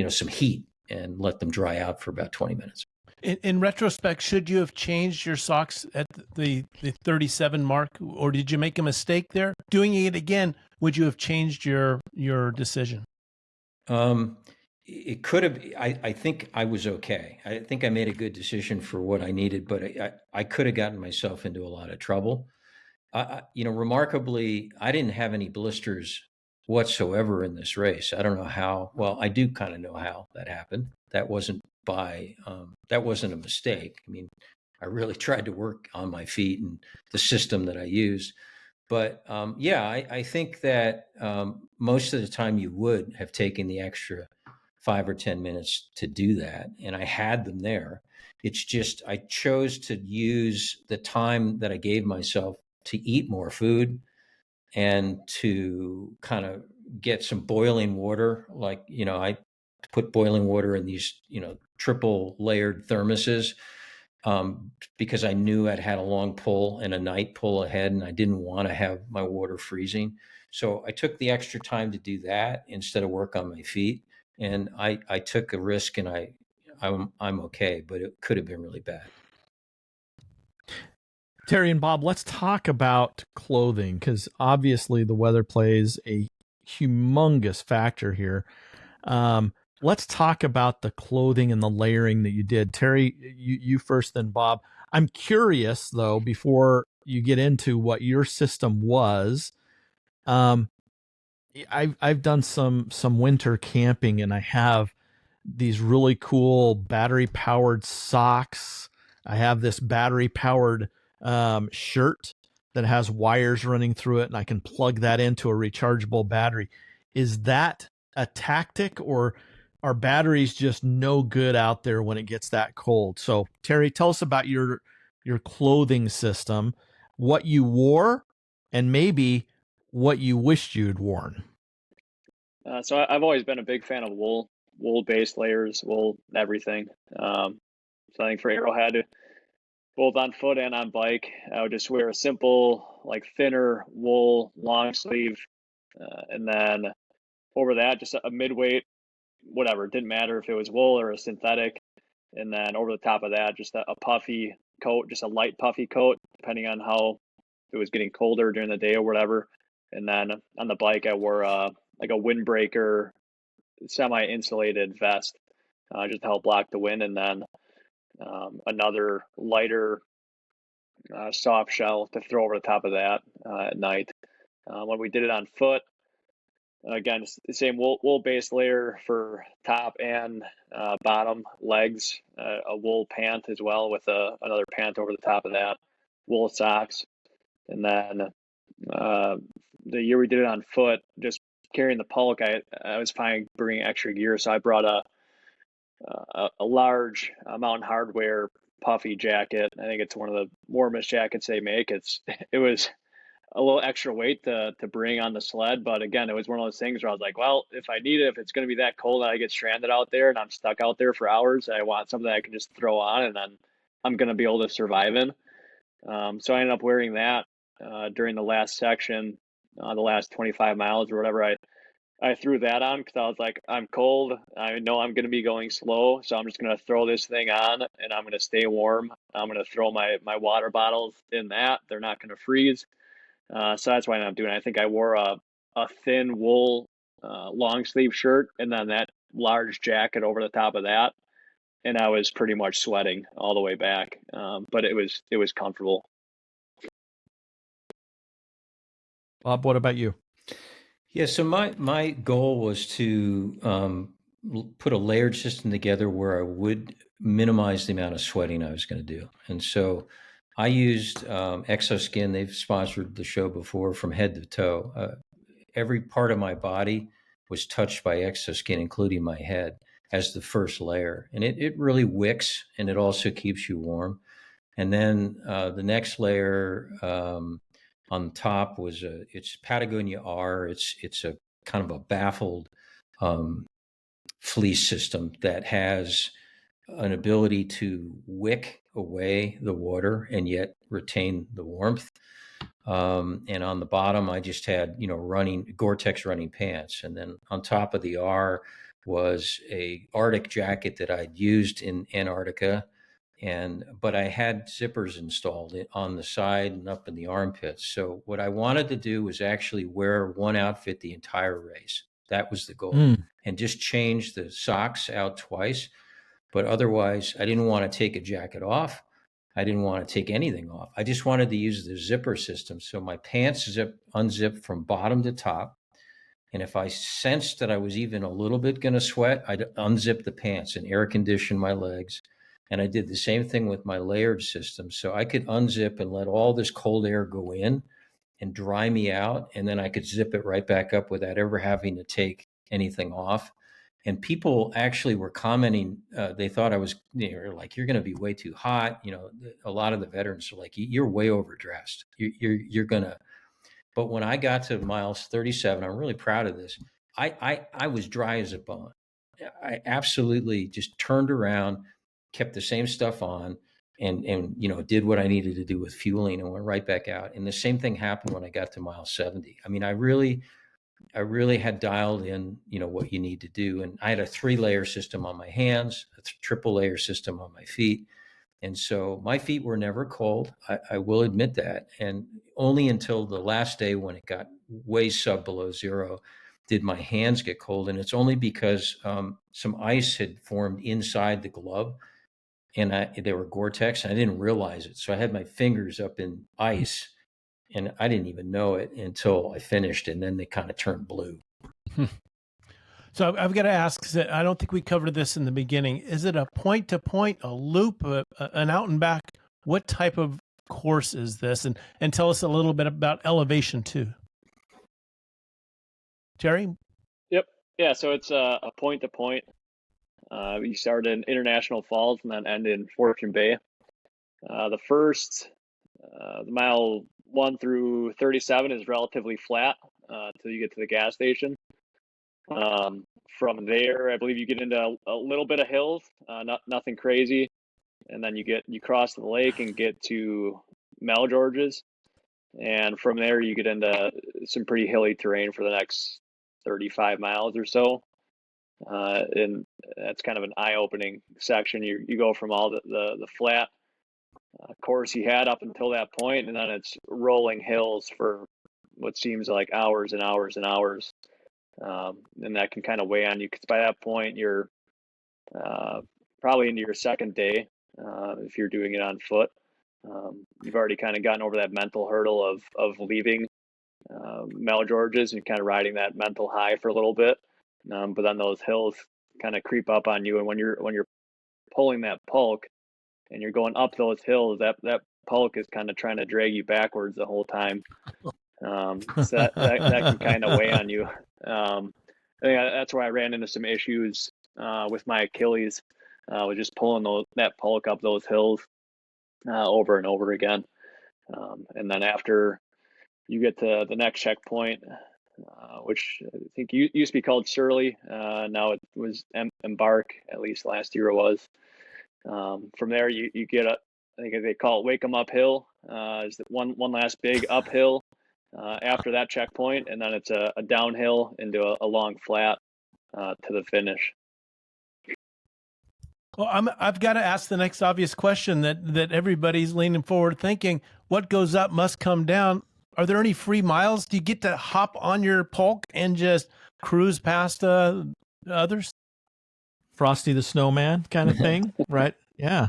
some heat and let them dry out for about 20 minutes. In retrospect, should you have changed your socks at the 37 mark, or did you make a mistake there? Doing it again, would you have changed your decision? It could have. I think I was okay. I think I made a good decision for what I needed, but I could have gotten myself into a lot of trouble. Remarkably, I didn't have any blisters whatsoever in this race. I don't know how. Well, I do kind of know how that happened. That wasn't a mistake. I mean, I really tried to work on my feet and the system that I used. But I think that most of the time you would have taken the extra 5 or 10 minutes to do that. And I had them there. It's just, I chose to use the time that I gave myself to eat more food and to kind of get some boiling water. Like, I put boiling water in these, triple layered thermoses, because I knew I'd had a long pull and a night pull ahead, and I didn't want to have my water freezing. So I took the extra time to do that instead of work on my feet. And I took a risk, and I'm okay, but it could have been really bad. Terry and Bob, let's talk about clothing, because obviously the weather plays a humongous factor here. Let's talk about the clothing and the layering that you did. Terry, you first, then Bob. I'm curious, though, before you get into what your system was. I've done some winter camping, and I have these really cool battery powered socks. I have this battery powered shirt that has wires running through it, and I can plug that into a rechargeable battery. Is that a tactic, or our battery's just no good out there when it gets that cold. So Terry, tell us about your clothing system, what you wore, and maybe what you wished you'd worn. So I've always been a big fan of wool-based layers, wool everything. So I think for Arrowhead, both on foot and on bike, I would just wear a simple, like thinner wool long sleeve, and then over that, just a mid-weight, whatever. It didn't matter if it was wool or a synthetic. And then over the top of that, just a puffy coat, just a light puffy coat, depending on how it was getting colder during the day or whatever. And then on the bike, I wore like a windbreaker, semi-insulated vest, just to help block the wind. And then another lighter soft shell to throw over the top of that at night. When we did it on foot, again, it's the same wool-based layer for top and bottom legs, a wool pant as well with another pant over the top of that, wool socks. And then the year we did it on foot, just carrying the Polk, I was fine bringing extra gear, so I brought a large Mountain Hardwear puffy jacket. I think it's one of the warmest jackets they make. It was a little extra weight to bring on the sled, but again, it was one of those things where I was like, well, if I need it, if it's going to be that cold that I get stranded out there and I'm stuck out there for hours, I want something that I can just throw on and then I'm going to be able to survive in. So I ended up wearing that during the last section, the last 25 miles or whatever. I threw that on because I was like, I'm cold. I know I'm going to be going slow, so I'm just going to throw this thing on and I'm going to stay warm. I'm going to throw my water bottles in that. They're not going to freeze. So that's what I ended up doing. I think I wore a thin wool long sleeve shirt and then that large jacket over the top of that. And I was pretty much sweating all the way back. But it was comfortable. Bob, what about you? Yeah, so my goal was to put a layered system together where I would minimize the amount of sweating I was going to do. And so I used Exoskin. They've sponsored the show before from head to toe. Every part of my body was touched by Exoskin, including my head, as the first layer. And it really wicks, and it also keeps you warm. And then the next layer on top was it's Patagonia R. It's a kind of a baffled fleece system that has an ability to wick away the water and yet retain the warmth. And on the bottom, I just had, running Gore-Tex running pants. And then on top of the R was a Arctic jacket that I'd used in Antarctica. But I had zippers installed on the side and up in the armpits. So what I wanted to do was actually wear one outfit the entire race. That was the goal. And just change the socks out twice. But otherwise, I didn't want to take a jacket off. I didn't want to take anything off. I just wanted to use the zipper system. So my pants unzipped from bottom to top. And if I sensed that I was even a little bit going to sweat, I'd unzip the pants and air condition my legs. And I did the same thing with my layered system. So I could unzip and let all this cold air go in and dry me out. And then I could zip it right back up without ever having to take anything off. And people actually were commenting, they thought I was, like, you're going to be way too hot. A lot of the veterans are like, you're way overdressed. You're going to, but when I got to miles 37, I'm really proud of this. I was dry as a bone. I absolutely just turned around, kept the same stuff on, and did what I needed to do with fueling and went right back out. And the same thing happened when I got to mile 70. I mean, I really had dialed in, what you need to do. And I had a 3-layer system on my hands, a triple layer system on my feet. And so my feet were never cold. I will admit that. And only until the last day when it got way below zero did my hands get cold. And it's only because some ice had formed inside the glove and they were Gore-Tex and I didn't realize it. So I had my fingers up in ice and I didn't even know it until I finished, and then they kind of turned blue. So I've got to ask, I don't think we covered this in the beginning. Is it a point-to-point, a loop, an out and back? What type of course is this? And tell us a little bit about elevation too. Terry? Yep. Yeah, so it's a point-to-point. We started in International Falls and then ended in Fortune Bay. The first, the mile 1 through 37 is relatively flat until you get to the gas station. From there, I believe you get into a little bit of hills, nothing crazy, and then you cross the lake and get to Mel George's, and from there you get into some pretty hilly terrain for the next 35 miles or so. And that's kind of an eye-opening section. You go from all the flat course you had up until that point, and then it's rolling hills for what seems like hours and hours and hours. And that can kind of weigh on you because by that point you're probably into your second day if you're doing it on foot. You've already kind of gotten over that mental hurdle of leaving Mel George's and kind of riding that mental high for a little bit. But then those hills kind of creep up on you, and when you're pulling that pulk and you're going up those hills, that pulk is kind of trying to drag you backwards the whole time. So that can kind of weigh on you. I think that's where I ran into some issues with my Achilles, with just pulling that pulk up those hills over and over again. And then after you get to the next checkpoint, which I think used to be called Surly, now it was Embark, at least last year it was. From there, you get I think they call it Wake 'em Up Hill, is one last big uphill after that checkpoint, and then it's a downhill into a long flat to the finish. Well, I've got to ask the next obvious question that everybody's leaning forward thinking: what goes up must come down. Are there any free miles? Do you get to hop on your pulk and just cruise past others? Frosty the Snowman kind of thing, right? Yeah.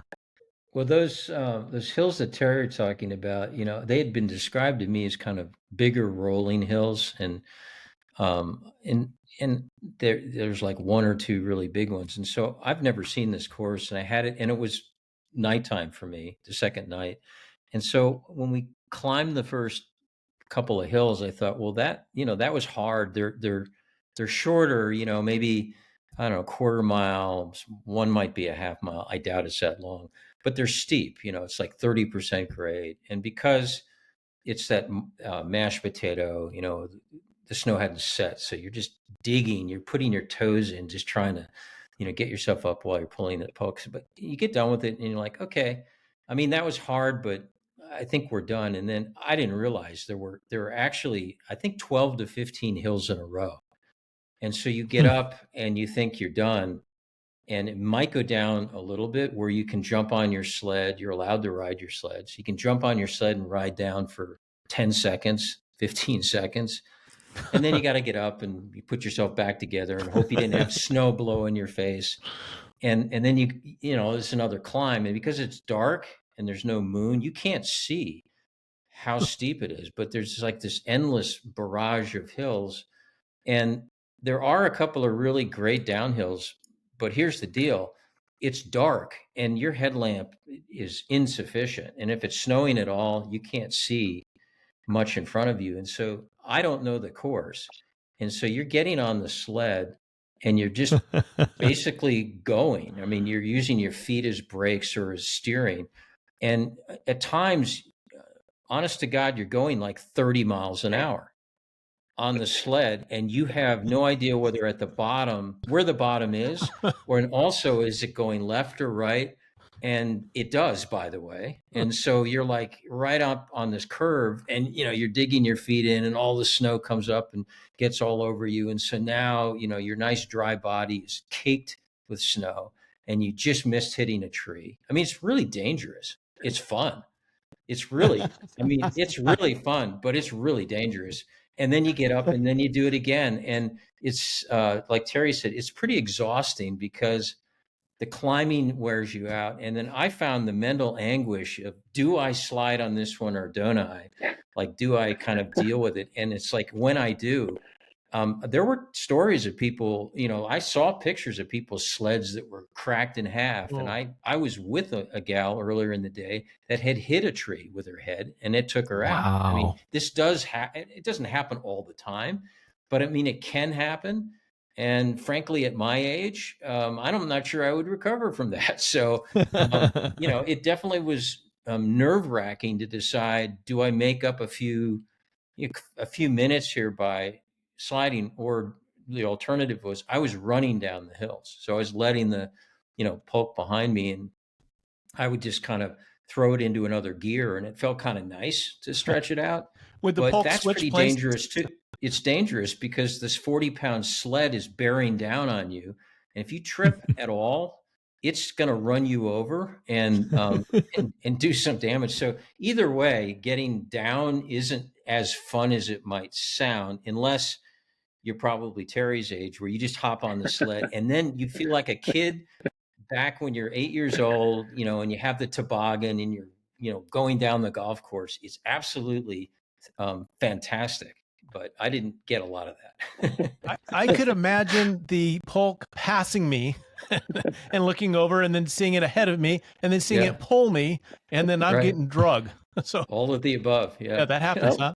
Well, those hills that Terry talking about, they had been described to me as kind of bigger rolling hills, and there's like one or two really big ones. And so I've never seen this course, and I had it, and it was nighttime for me, the second night. And so when we climbed the first couple of hills, I thought, well, that was hard. They're shorter, maybe, I don't know, quarter mile, one might be a half mile. I doubt it's that long, but they're steep. It's like 30% grade, and because it's that mashed potato, the snow hadn't set, so you're just digging, you're putting your toes in, just trying to, get yourself up while you're pulling the pokes. But you get done with it, and you're like, okay, I mean, that was hard, but I think we're done. And then I didn't realize there were actually, I think, 12 to 15 hills in a row. And so you get up and you think you're done, and it might go down a little bit where you can jump on your sled. You're allowed to ride your sled. So you can jump on your sled and ride down for 10 seconds, 15 seconds. And then you got to get up and you put yourself back together and hope you didn't have snow blow in your face. And then it's another climb. And because it's dark and there's no moon, you can't see how steep it is, but there's like this endless barrage of hills. And there are a couple of really great downhills, but here's the deal. It's dark and your headlamp is insufficient. And if it's snowing at all, you can't see much in front of you. And so I don't know the course. And so you're getting on the sled and you're just basically going. I mean, you're using your feet as brakes or as steering. And at times, honest to God, you're going like 30 miles an hour on the sled, and you have no idea where the bottom is, and also is it going left or right? And it does, by the way. And so you're like right up on this curve, and you're digging your feet in, and all the snow comes up and gets all over you. And so now your nice dry body is caked with snow, and you just missed hitting a tree. I mean, it's really dangerous. It's fun. It's really, it's really fun, but it's really dangerous. And then you get up and then you do it again. And it's like Terry said, it's pretty exhausting because the climbing wears you out. And then I found the mental anguish of, do I slide on this one or don't I? Like, do I kind of deal with it? And it's like, when I do, there were stories of people, I saw pictures of people's sleds that were cracked in half. And I was with a gal earlier in the day that had hit a tree with her head and it took her out. I mean, this does it doesn't happen all the time, but I mean, it can happen. And frankly, at my age, I'm not sure I would recover from that. So, it definitely was nerve wracking to decide, do I make up a few minutes here by sliding, or the alternative was I was running down the hills. So I was letting the, pulk behind me, and I would just kind of throw it into another gear, and it felt kind of nice to stretch it out. Would the But pulk that's switch pretty places? dangerous too. It's dangerous because this 40-pound sled is bearing down on you. And if you trip at all, it's going to run you over and do some damage. So either way, getting down isn't as fun as it might sound, unless you're probably Terry's age, where you just hop on the sled and then you feel like a kid back when you're 8 years old, and you have the toboggan and you're, going down the golf course. It's absolutely fantastic, but I didn't get a lot of that. I could imagine the pulk passing me and looking over and then seeing it ahead of me and then seeing it pull me, and then I'm getting drugged. So all of the above. Yeah, that happens, huh?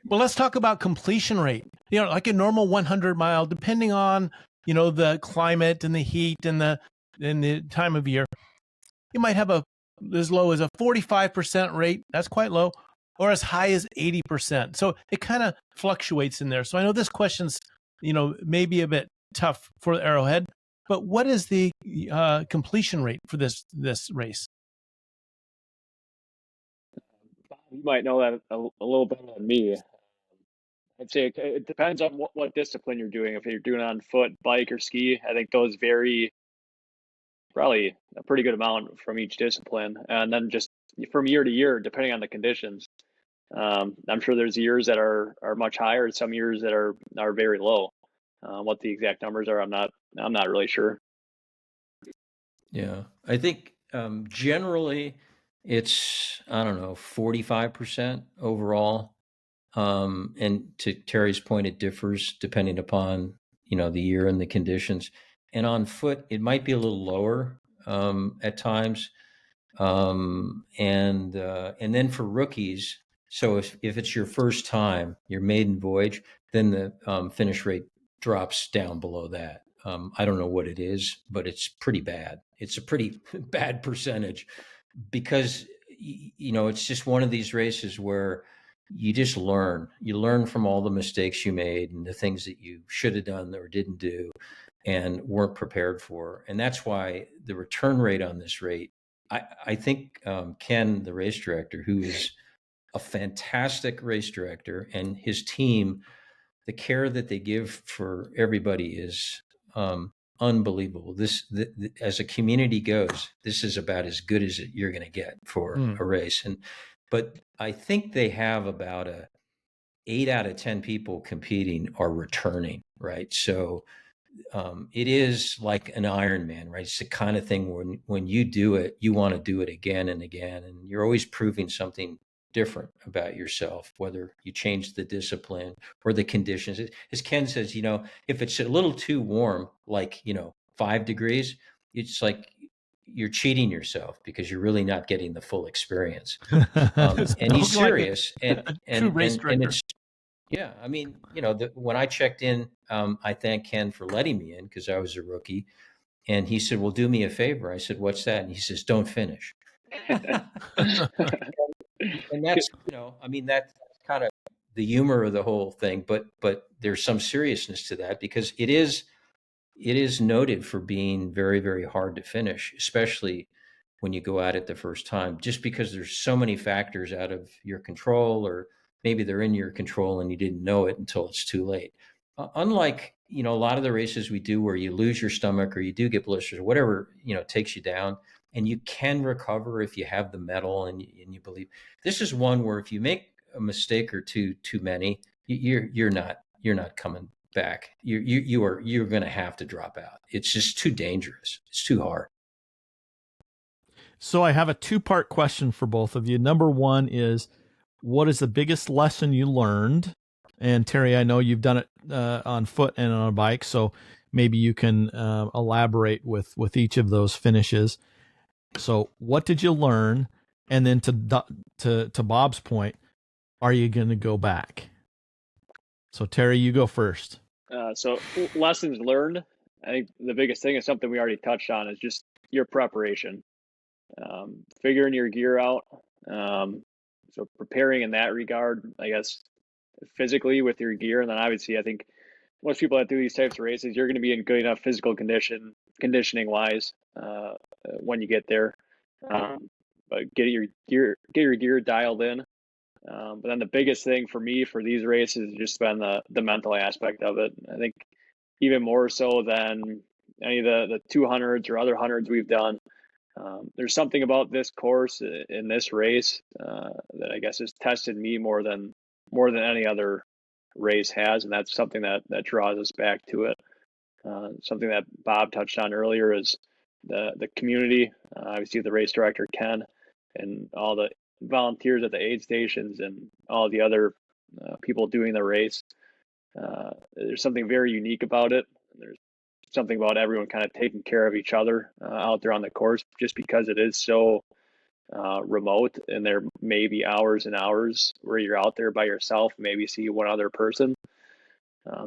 Well, let's talk about completion rate. Like a normal 100-mile, depending on, the climate and the heat and the time of year, you might have as low as a 45% rate. That's quite low, or as high as 80%. So it kind of fluctuates in there. So I know this question's, maybe a bit tough for Arrowhead, but what is the completion rate for this race? You might know that a little better than me. I'd say it depends on what discipline you're doing. If you're doing it on foot, bike, or ski, I think those vary probably a pretty good amount from each discipline. And then just from year to year, depending on the conditions. I'm sure there's years that are much higher, some years that are very low. What the exact numbers are, I'm not really sure. Yeah, I think generally it's, I don't know, 45% overall. And to Terry's point, it differs depending upon, the year and the conditions. And on foot, it might be a little lower at times. And then for rookies, so if it's your first time, your maiden voyage, then the finish rate drops down below that. I don't know what it is, but it's pretty bad. It's a pretty bad percentage, because it's just one of these races where you just learn. You learn from all the mistakes you made and the things that you should have done or didn't do and weren't prepared for. And that's why the return rate on this rate, I think Ken, the race director, who is a fantastic race director, and his team, the care that they give for everybody is unbelievable. As a community goes, this is about as good as you're going to get for a race. But I think they have about 8 out of 10 people competing are returning, right? So it is like an Ironman, right? It's the kind of thing when you do it, you want to do it again and again, and you're always proving something different about yourself, whether you change the discipline or the conditions. As Ken says, if it's a little too warm, like 5 degrees, it's like you're cheating yourself because you're really not getting the full experience. And he's serious, and it's, yeah, I mean, when I checked in, I thank Ken for letting me in because I was a rookie. And he said, well, do me a favor. I said, what's that? And he says, don't finish. And that's, that's kind of the humor of the whole thing. But there's some seriousness to that, because it is noted for being very, very hard to finish, especially when you go at it the first time, just because there's so many factors out of your control, or maybe they're in your control and you didn't know it until it's too late. Unlike, a lot of the races we do where you lose your stomach or you do get blisters or whatever, takes you down, and you can recover if you have the mettle and you believe. This is one where if you make a mistake or too many, you're not coming back. You're going to have to drop out. It's just too dangerous. It's too hard. So I have a 2-part question for both of you. Number one is, what is the biggest lesson you learned? And Terry, I know you've done it on foot and on a bike, so maybe you can elaborate with each of those finishes. So what did you learn? And then to Bob's point, are you going to go back? So Terry, you go first. So lessons learned. I think the biggest thing is something we already touched on is just your preparation, figuring your gear out. So preparing in that regard, I guess, physically with your gear, and then obviously I think most people that do these types of races, you're going to be in good enough physical conditioning wise, when you get there. But get your gear dialed in. But then the biggest thing for me for these races has just been the mental aspect of it. I think even more so than any of the 200s or other hundreds we've done. There's something about this course in this race that I guess has tested me more than any other race has, and that's something that draws us back to it. Something that Bob touched on earlier is the community. Obviously, the race director Ken and all the volunteers at the aid stations and all the other people doing the race. There's something very unique about it. There's something about everyone kind of taking care of each other out there on the course, just because it is so remote, and there may be hours and hours where you're out there by yourself, maybe see one other person.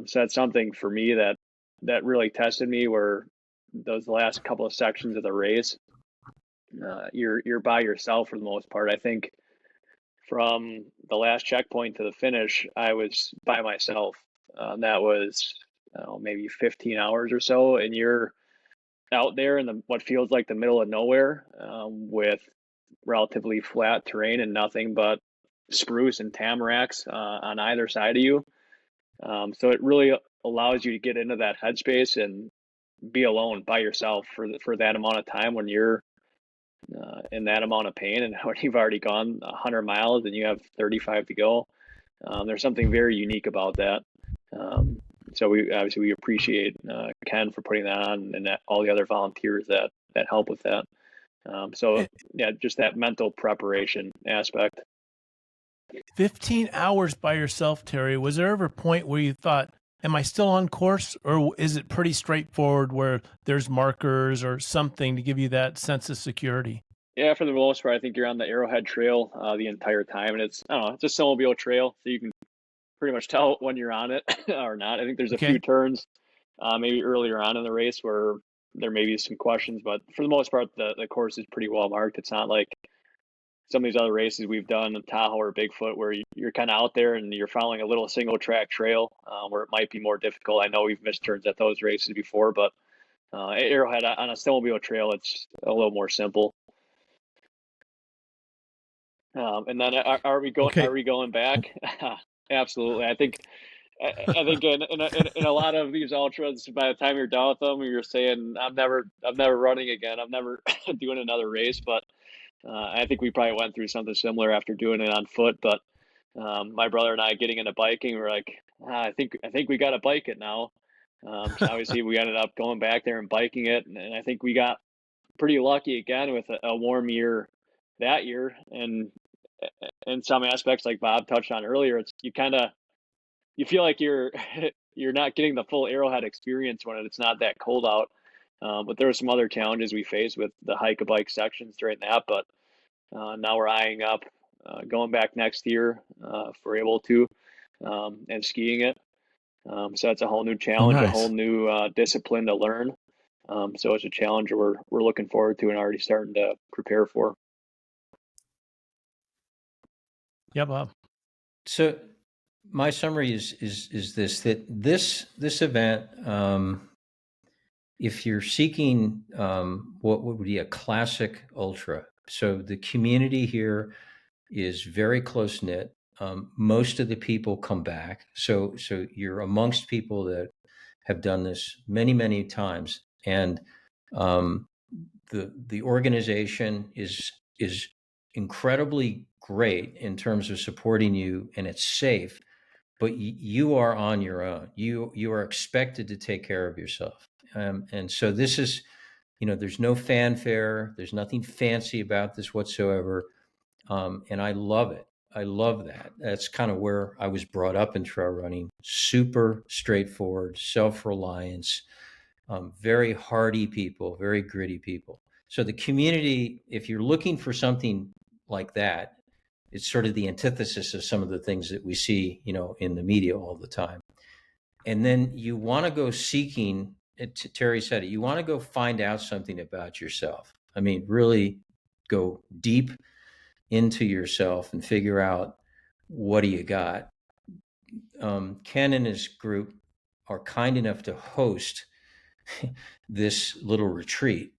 So that's something for me that really tested me, where those last couple of sections of the race, you're by yourself for the most part. I think from the last checkpoint to the finish, I was by myself. That was maybe 15 hours or so, and you're out there in what feels like the middle of nowhere, with relatively flat terrain and nothing but spruce and tamaracks on either side of you. So it really allows you to get into that headspace and be alone by yourself for that amount of time when you're in that amount of pain, and when you've already gone 100 miles and you have 35 to go. There's something very unique about that. So we appreciate Ken for putting that on, and all the other volunteers that help with that. So yeah, just that mental preparation aspect. 15 hours by yourself, Terry. Was there ever a point where you thought, am I still on course, or is it pretty straightforward where there's markers or something to give you that sense of security? Yeah, for the most part, I think you're on the Arrowhead Trail the entire time, and it's, I don't know, it's a snowmobile trail, so you can pretty much tell when you're on it or not. I think there's a few turns, maybe earlier on in the race, where there may be some questions, but for the most part, the course is pretty well marked. It's not like some of these other races we've done in Tahoe or Bigfoot, where you're kind of out there and you're following a little single track trail, where it might be more difficult. I know we've missed turns at those races before, but at Arrowhead on a snowmobile trail, it's a little more simple. And then are we going? Okay. Are we going back? Absolutely. I think in a lot of these ultras, by the time you're done with them, you're saying, I'm never running again. I'm never doing another race. But I think we probably went through something similar after doing it on foot. But my brother and I getting into biking, we're like, I think we got to bike it now. So obviously we ended up going back there and biking it, and I think we got pretty lucky again with a warm year that year. And in some aspects, like Bob touched on earlier, it's you feel like you're not getting the full Arrowhead experience when it's not that cold out. But there were some other challenges we faced with the hike-a-bike sections during that. But now we're eyeing up going back next year if we're able to, and skiing it. So that's a whole new challenge, a whole new discipline to learn. So it's a challenge we're looking forward to and already starting to prepare for. Yeah, Bob. So my summary is this event, if you're seeking what would be a classic ultra, so the community here is very close knit. Most of the people come back, so you're amongst people that have done this many times, and the organization is incredibly great in terms of supporting you, and it's safe, but you are on your own. You are expected to take care of yourself. And so this is, there's no fanfare. There's nothing fancy about this whatsoever. And I love it. I love that. That's kind of where I was brought up in trail running. Super straightforward, self-reliance, very hardy people, very gritty people. So the community, if you're looking for something like that, it's sort of the antithesis of some of the things that we see, in the media all the time. And then you want to go seeking, Terry said it, you want to go find out something about yourself. I mean, really go deep into yourself and figure out what do you got. Ken and his group are kind enough to host this little retreat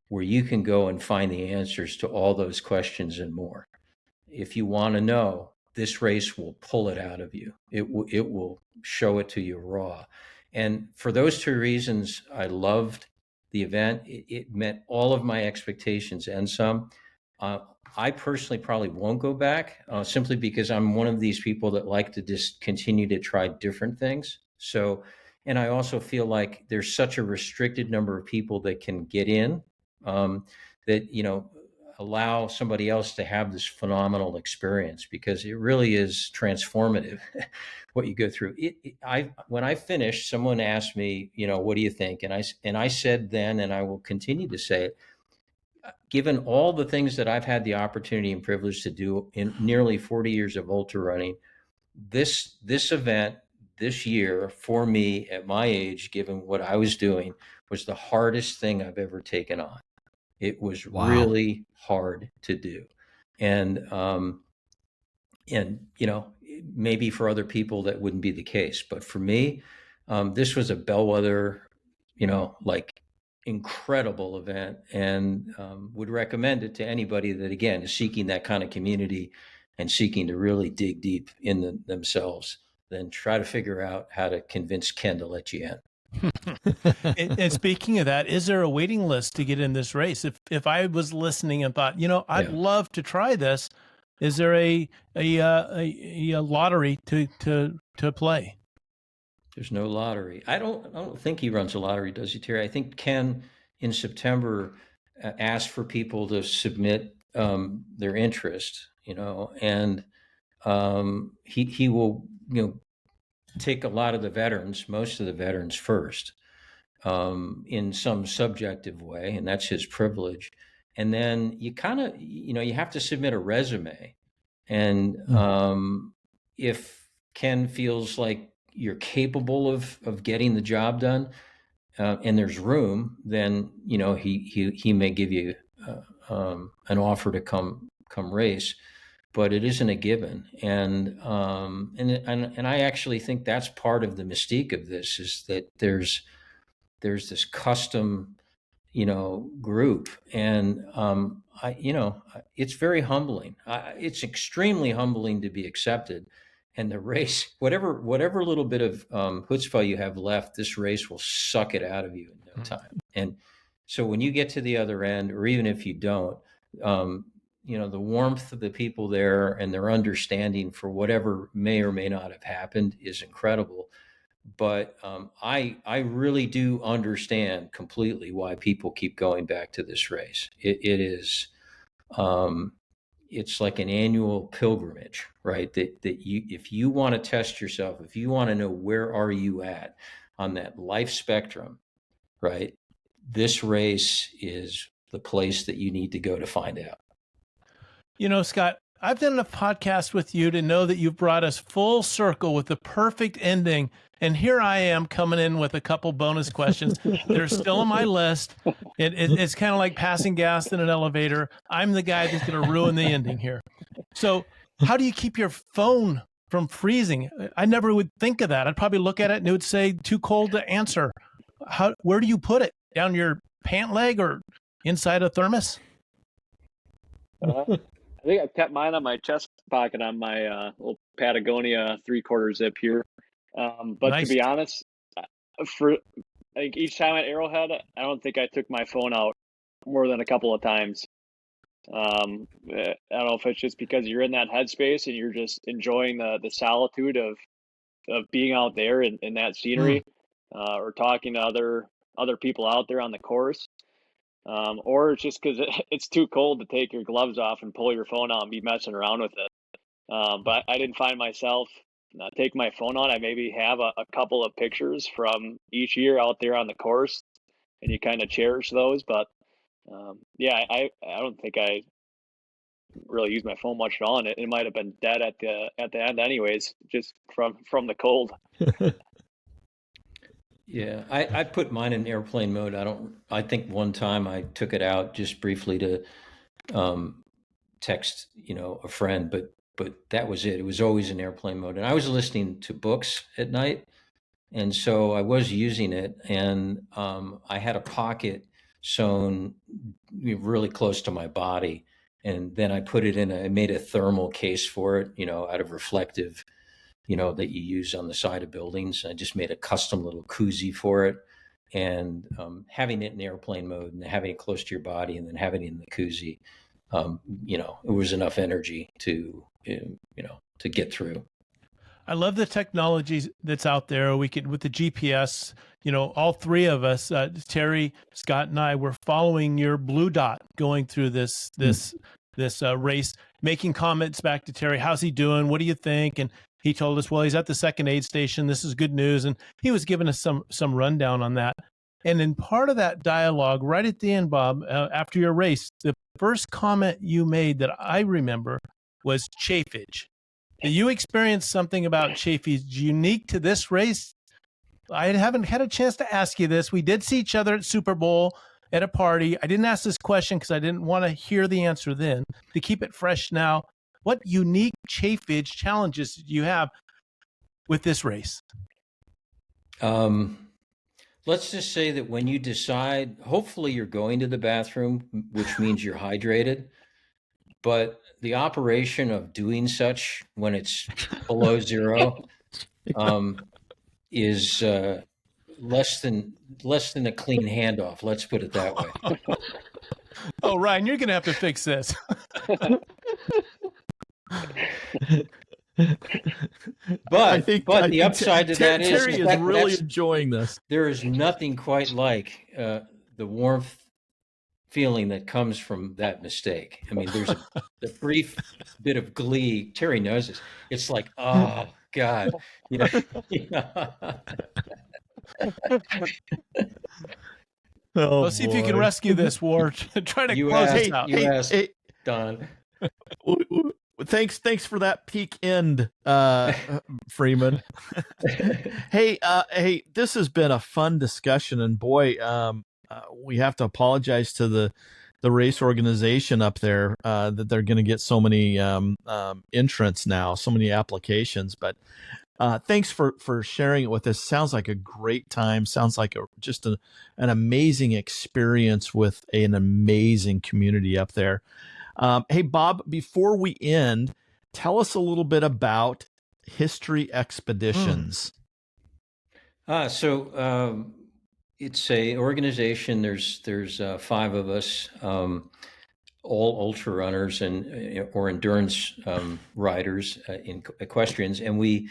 where you can go and find the answers to all those questions and more. If you want to know, this race will pull it out of you. It will show it to you raw. And for those two reasons, I loved the event. It met all of my expectations and some. I personally probably won't go back simply because I'm one of these people that like to just continue to try different things. So, and I also feel like there's such a restricted number of people that can get in, that, allow somebody else to have this phenomenal experience, because it really is transformative what you go through. When I finished, someone asked me, what do you think? And I said then, and I will continue to say it, given all the things that I've had the opportunity and privilege to do in nearly 40 years of ultra running, this event this year for me at my age, given what I was doing, was the hardest thing I've ever taken on. It was really hard to do. And maybe for other people that wouldn't be the case, but for me, this was a bellwether, like incredible event, and would recommend it to anybody that, again, is seeking that kind of community and seeking to really dig deep in themselves. Then try to figure out how to convince Ken to let you in. And speaking of that, is there a waiting list to get in this race? If I was listening and thought, I'd love to try this, is there a lottery to play? There's no lottery. I don't think he runs a lottery, does he, Terry? I think Ken in September asked for people to submit their interest, and he will, take a lot of the veterans, most of the veterans first, in some subjective way, and that's his privilege. And then you kind of, you have to submit a resume. And if Ken feels like you're capable of getting the job done, and there's room, then, he may give you an offer to come race. But it isn't a given, and I actually think that's part of the mystique of this, is that there's this custom, group, and it's very humbling. It's extremely humbling to be accepted, and the race, whatever little bit of chutzpah you have left, this race will suck it out of you in no time. And so when you get to the other end, or even if you don't, the warmth of the people there and their understanding for whatever may or may not have happened is incredible. But I really do understand completely why people keep going back to this race. It is, it's like an annual pilgrimage, right? That you, if you want to test yourself, if you want to know where are you at on that life spectrum, right? This race is the place that you need to go to find out. Scott, I've done enough podcasts with you to know that you've brought us full circle with the perfect ending. And here I am coming in with a couple bonus questions that are still on my list. It's kind of like passing gas in an elevator. I'm the guy that's going to ruin the ending here. So how do you keep your phone from freezing? I never would think of that. I'd probably look at it and it would say too cold to answer. Where do you put it? Down your pant leg or inside a thermos? I think I kept mine on my chest pocket on my little Patagonia 3/4 zip here. But Nice. To be honest, for like each time at Arrowhead, I don't think I took my phone out more than a couple of times. I don't know if it's just because you're in that headspace and you're just enjoying the solitude of being out there in that scenery, or talking to other people out there on the course. Or it's just because it's too cold to take your gloves off and pull your phone out and be messing around with it. But I didn't find myself take my phone out. I maybe have a couple of pictures from each year out there on the course, and you kind of cherish those. But yeah, I don't think I really used my phone much at all, and it might have been dead at the end anyways, just from the cold. Yeah, I put mine in airplane mode. I think one time I took it out just briefly to text, a friend, but that was it. It was always in airplane mode. And I was listening to books at night, and so I was using it, and I had a pocket sewn really close to my body, and then I put it I made a thermal case for it, out of reflective, that you use on the side of buildings. I just made a custom little koozie for it, and having it in airplane mode and having it close to your body, and then having it in the koozie, it was enough energy to get through. I love the technology that's out there. We could, with the GPS, all three of us, Terry, Scott, and I, were following your blue dot going through this race, making comments back to Terry. How's he doing? What do you think? And he told us, well, he's at the second aid station. This is good news. And he was giving us some rundown on that. And in part of that dialogue, right at the end, Bob, after your race, the first comment you made that I remember was chafage. You experienced something about chafage unique to this race. I haven't had a chance to ask you this. We did see each other at Super Bowl at a party. I didn't ask this question because I didn't want to hear the answer then. To keep it fresh now, what unique chafage challenges do you have with this race? Let's just say that when you decide, hopefully you're going to the bathroom, which means you're hydrated, but the operation of doing such when it's below zero is less than a clean handoff. Let's put it that way. Oh, Ryan, you're going to have to fix this. But the upside to that is Terry is really enjoying this. There is nothing quite like the warmth feeling that comes from that mistake. I mean, there's a brief bit of glee. Terry knows this. It's like, oh God, Oh, let's see if you can rescue this, Ward. Try to close this out. You asked, Don. Thanks for that peak end, Freeman. Hey, this has been a fun discussion, and boy, we have to apologize to the race organization up there that they're going to get so many entrants now, so many applications. But thanks for sharing it with us. Sounds like a great time. Sounds like just an amazing experience with an amazing community up there. Hey, Bob, before we end, tell us a little bit about History Expeditions. So it's a organization. There's 5 of us, all ultra runners or endurance riders, equestrians, and we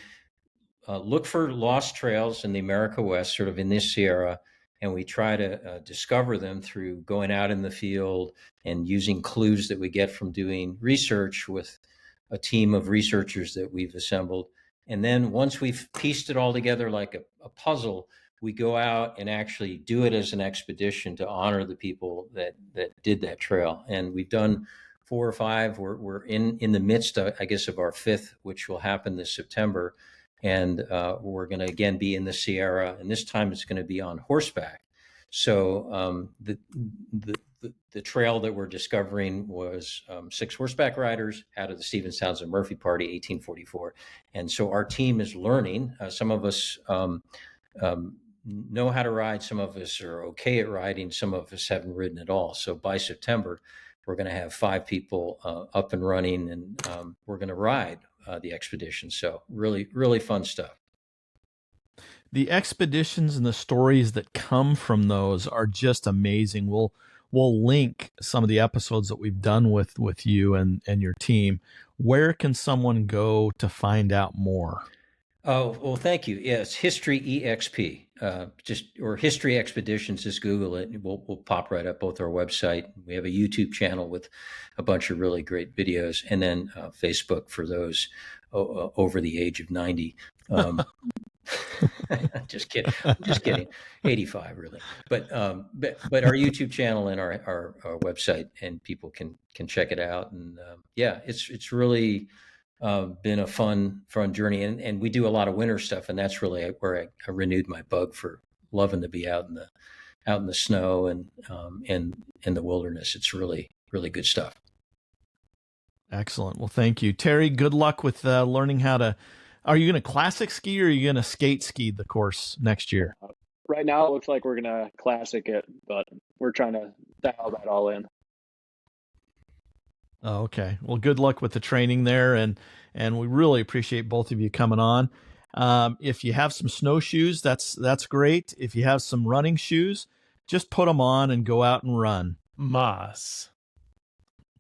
look for lost trails in the America West, sort of in this Sierra, and we try to discover them through going out in the field and using clues that we get from doing research with a team of researchers that we've assembled. And then once we've pieced it all together like a puzzle, we go out and actually do it as an expedition to honor the people that did that trail. And we've done 4 or 5. We're in the midst, I guess, of our 5th, which will happen this September. And we're going to again be in the Sierra, and this time it's going to be on horseback. So the trail that we're discovering was 6 horseback riders out of the Stevens Townsend Murphy Party, 1844. And so our team is learning. Some of us know how to ride. Some of us are okay at riding. Some of us haven't ridden at all. So by September, we're going to have 5 people up and running, and we're going to ride the expedition. So really, really fun stuff. The expeditions and the stories that come from those are just amazing. We'll link some of the episodes that we've done with you and your team. Where can someone go to find out more? Oh, well, thank you. Yeah, it's History EXP. Or History Expeditions. Just Google it. We'll pop right up. Both our website. We have a YouTube channel with a bunch of really great videos, and then Facebook for those over the age of 90. Just kidding. 85 really. But our YouTube channel and our website, and people can check it out. And it's really been a fun journey, and we do a lot of winter stuff, and that's really where I renewed my bug for loving to be out in the snow and in the wilderness. It's really, really good stuff. Excellent. Well, thank you, Terry. Good luck with learning how to. Are you going to classic ski or are you going to skate ski the course next year? Right now, it looks like we're gonna classic it, but we're trying to dial that all in. Oh, okay. Well, good luck with the training there, and we really appreciate both of you coming on. If you have some snowshoes, that's great. If you have some running shoes, just put them on and go out and run. Moss.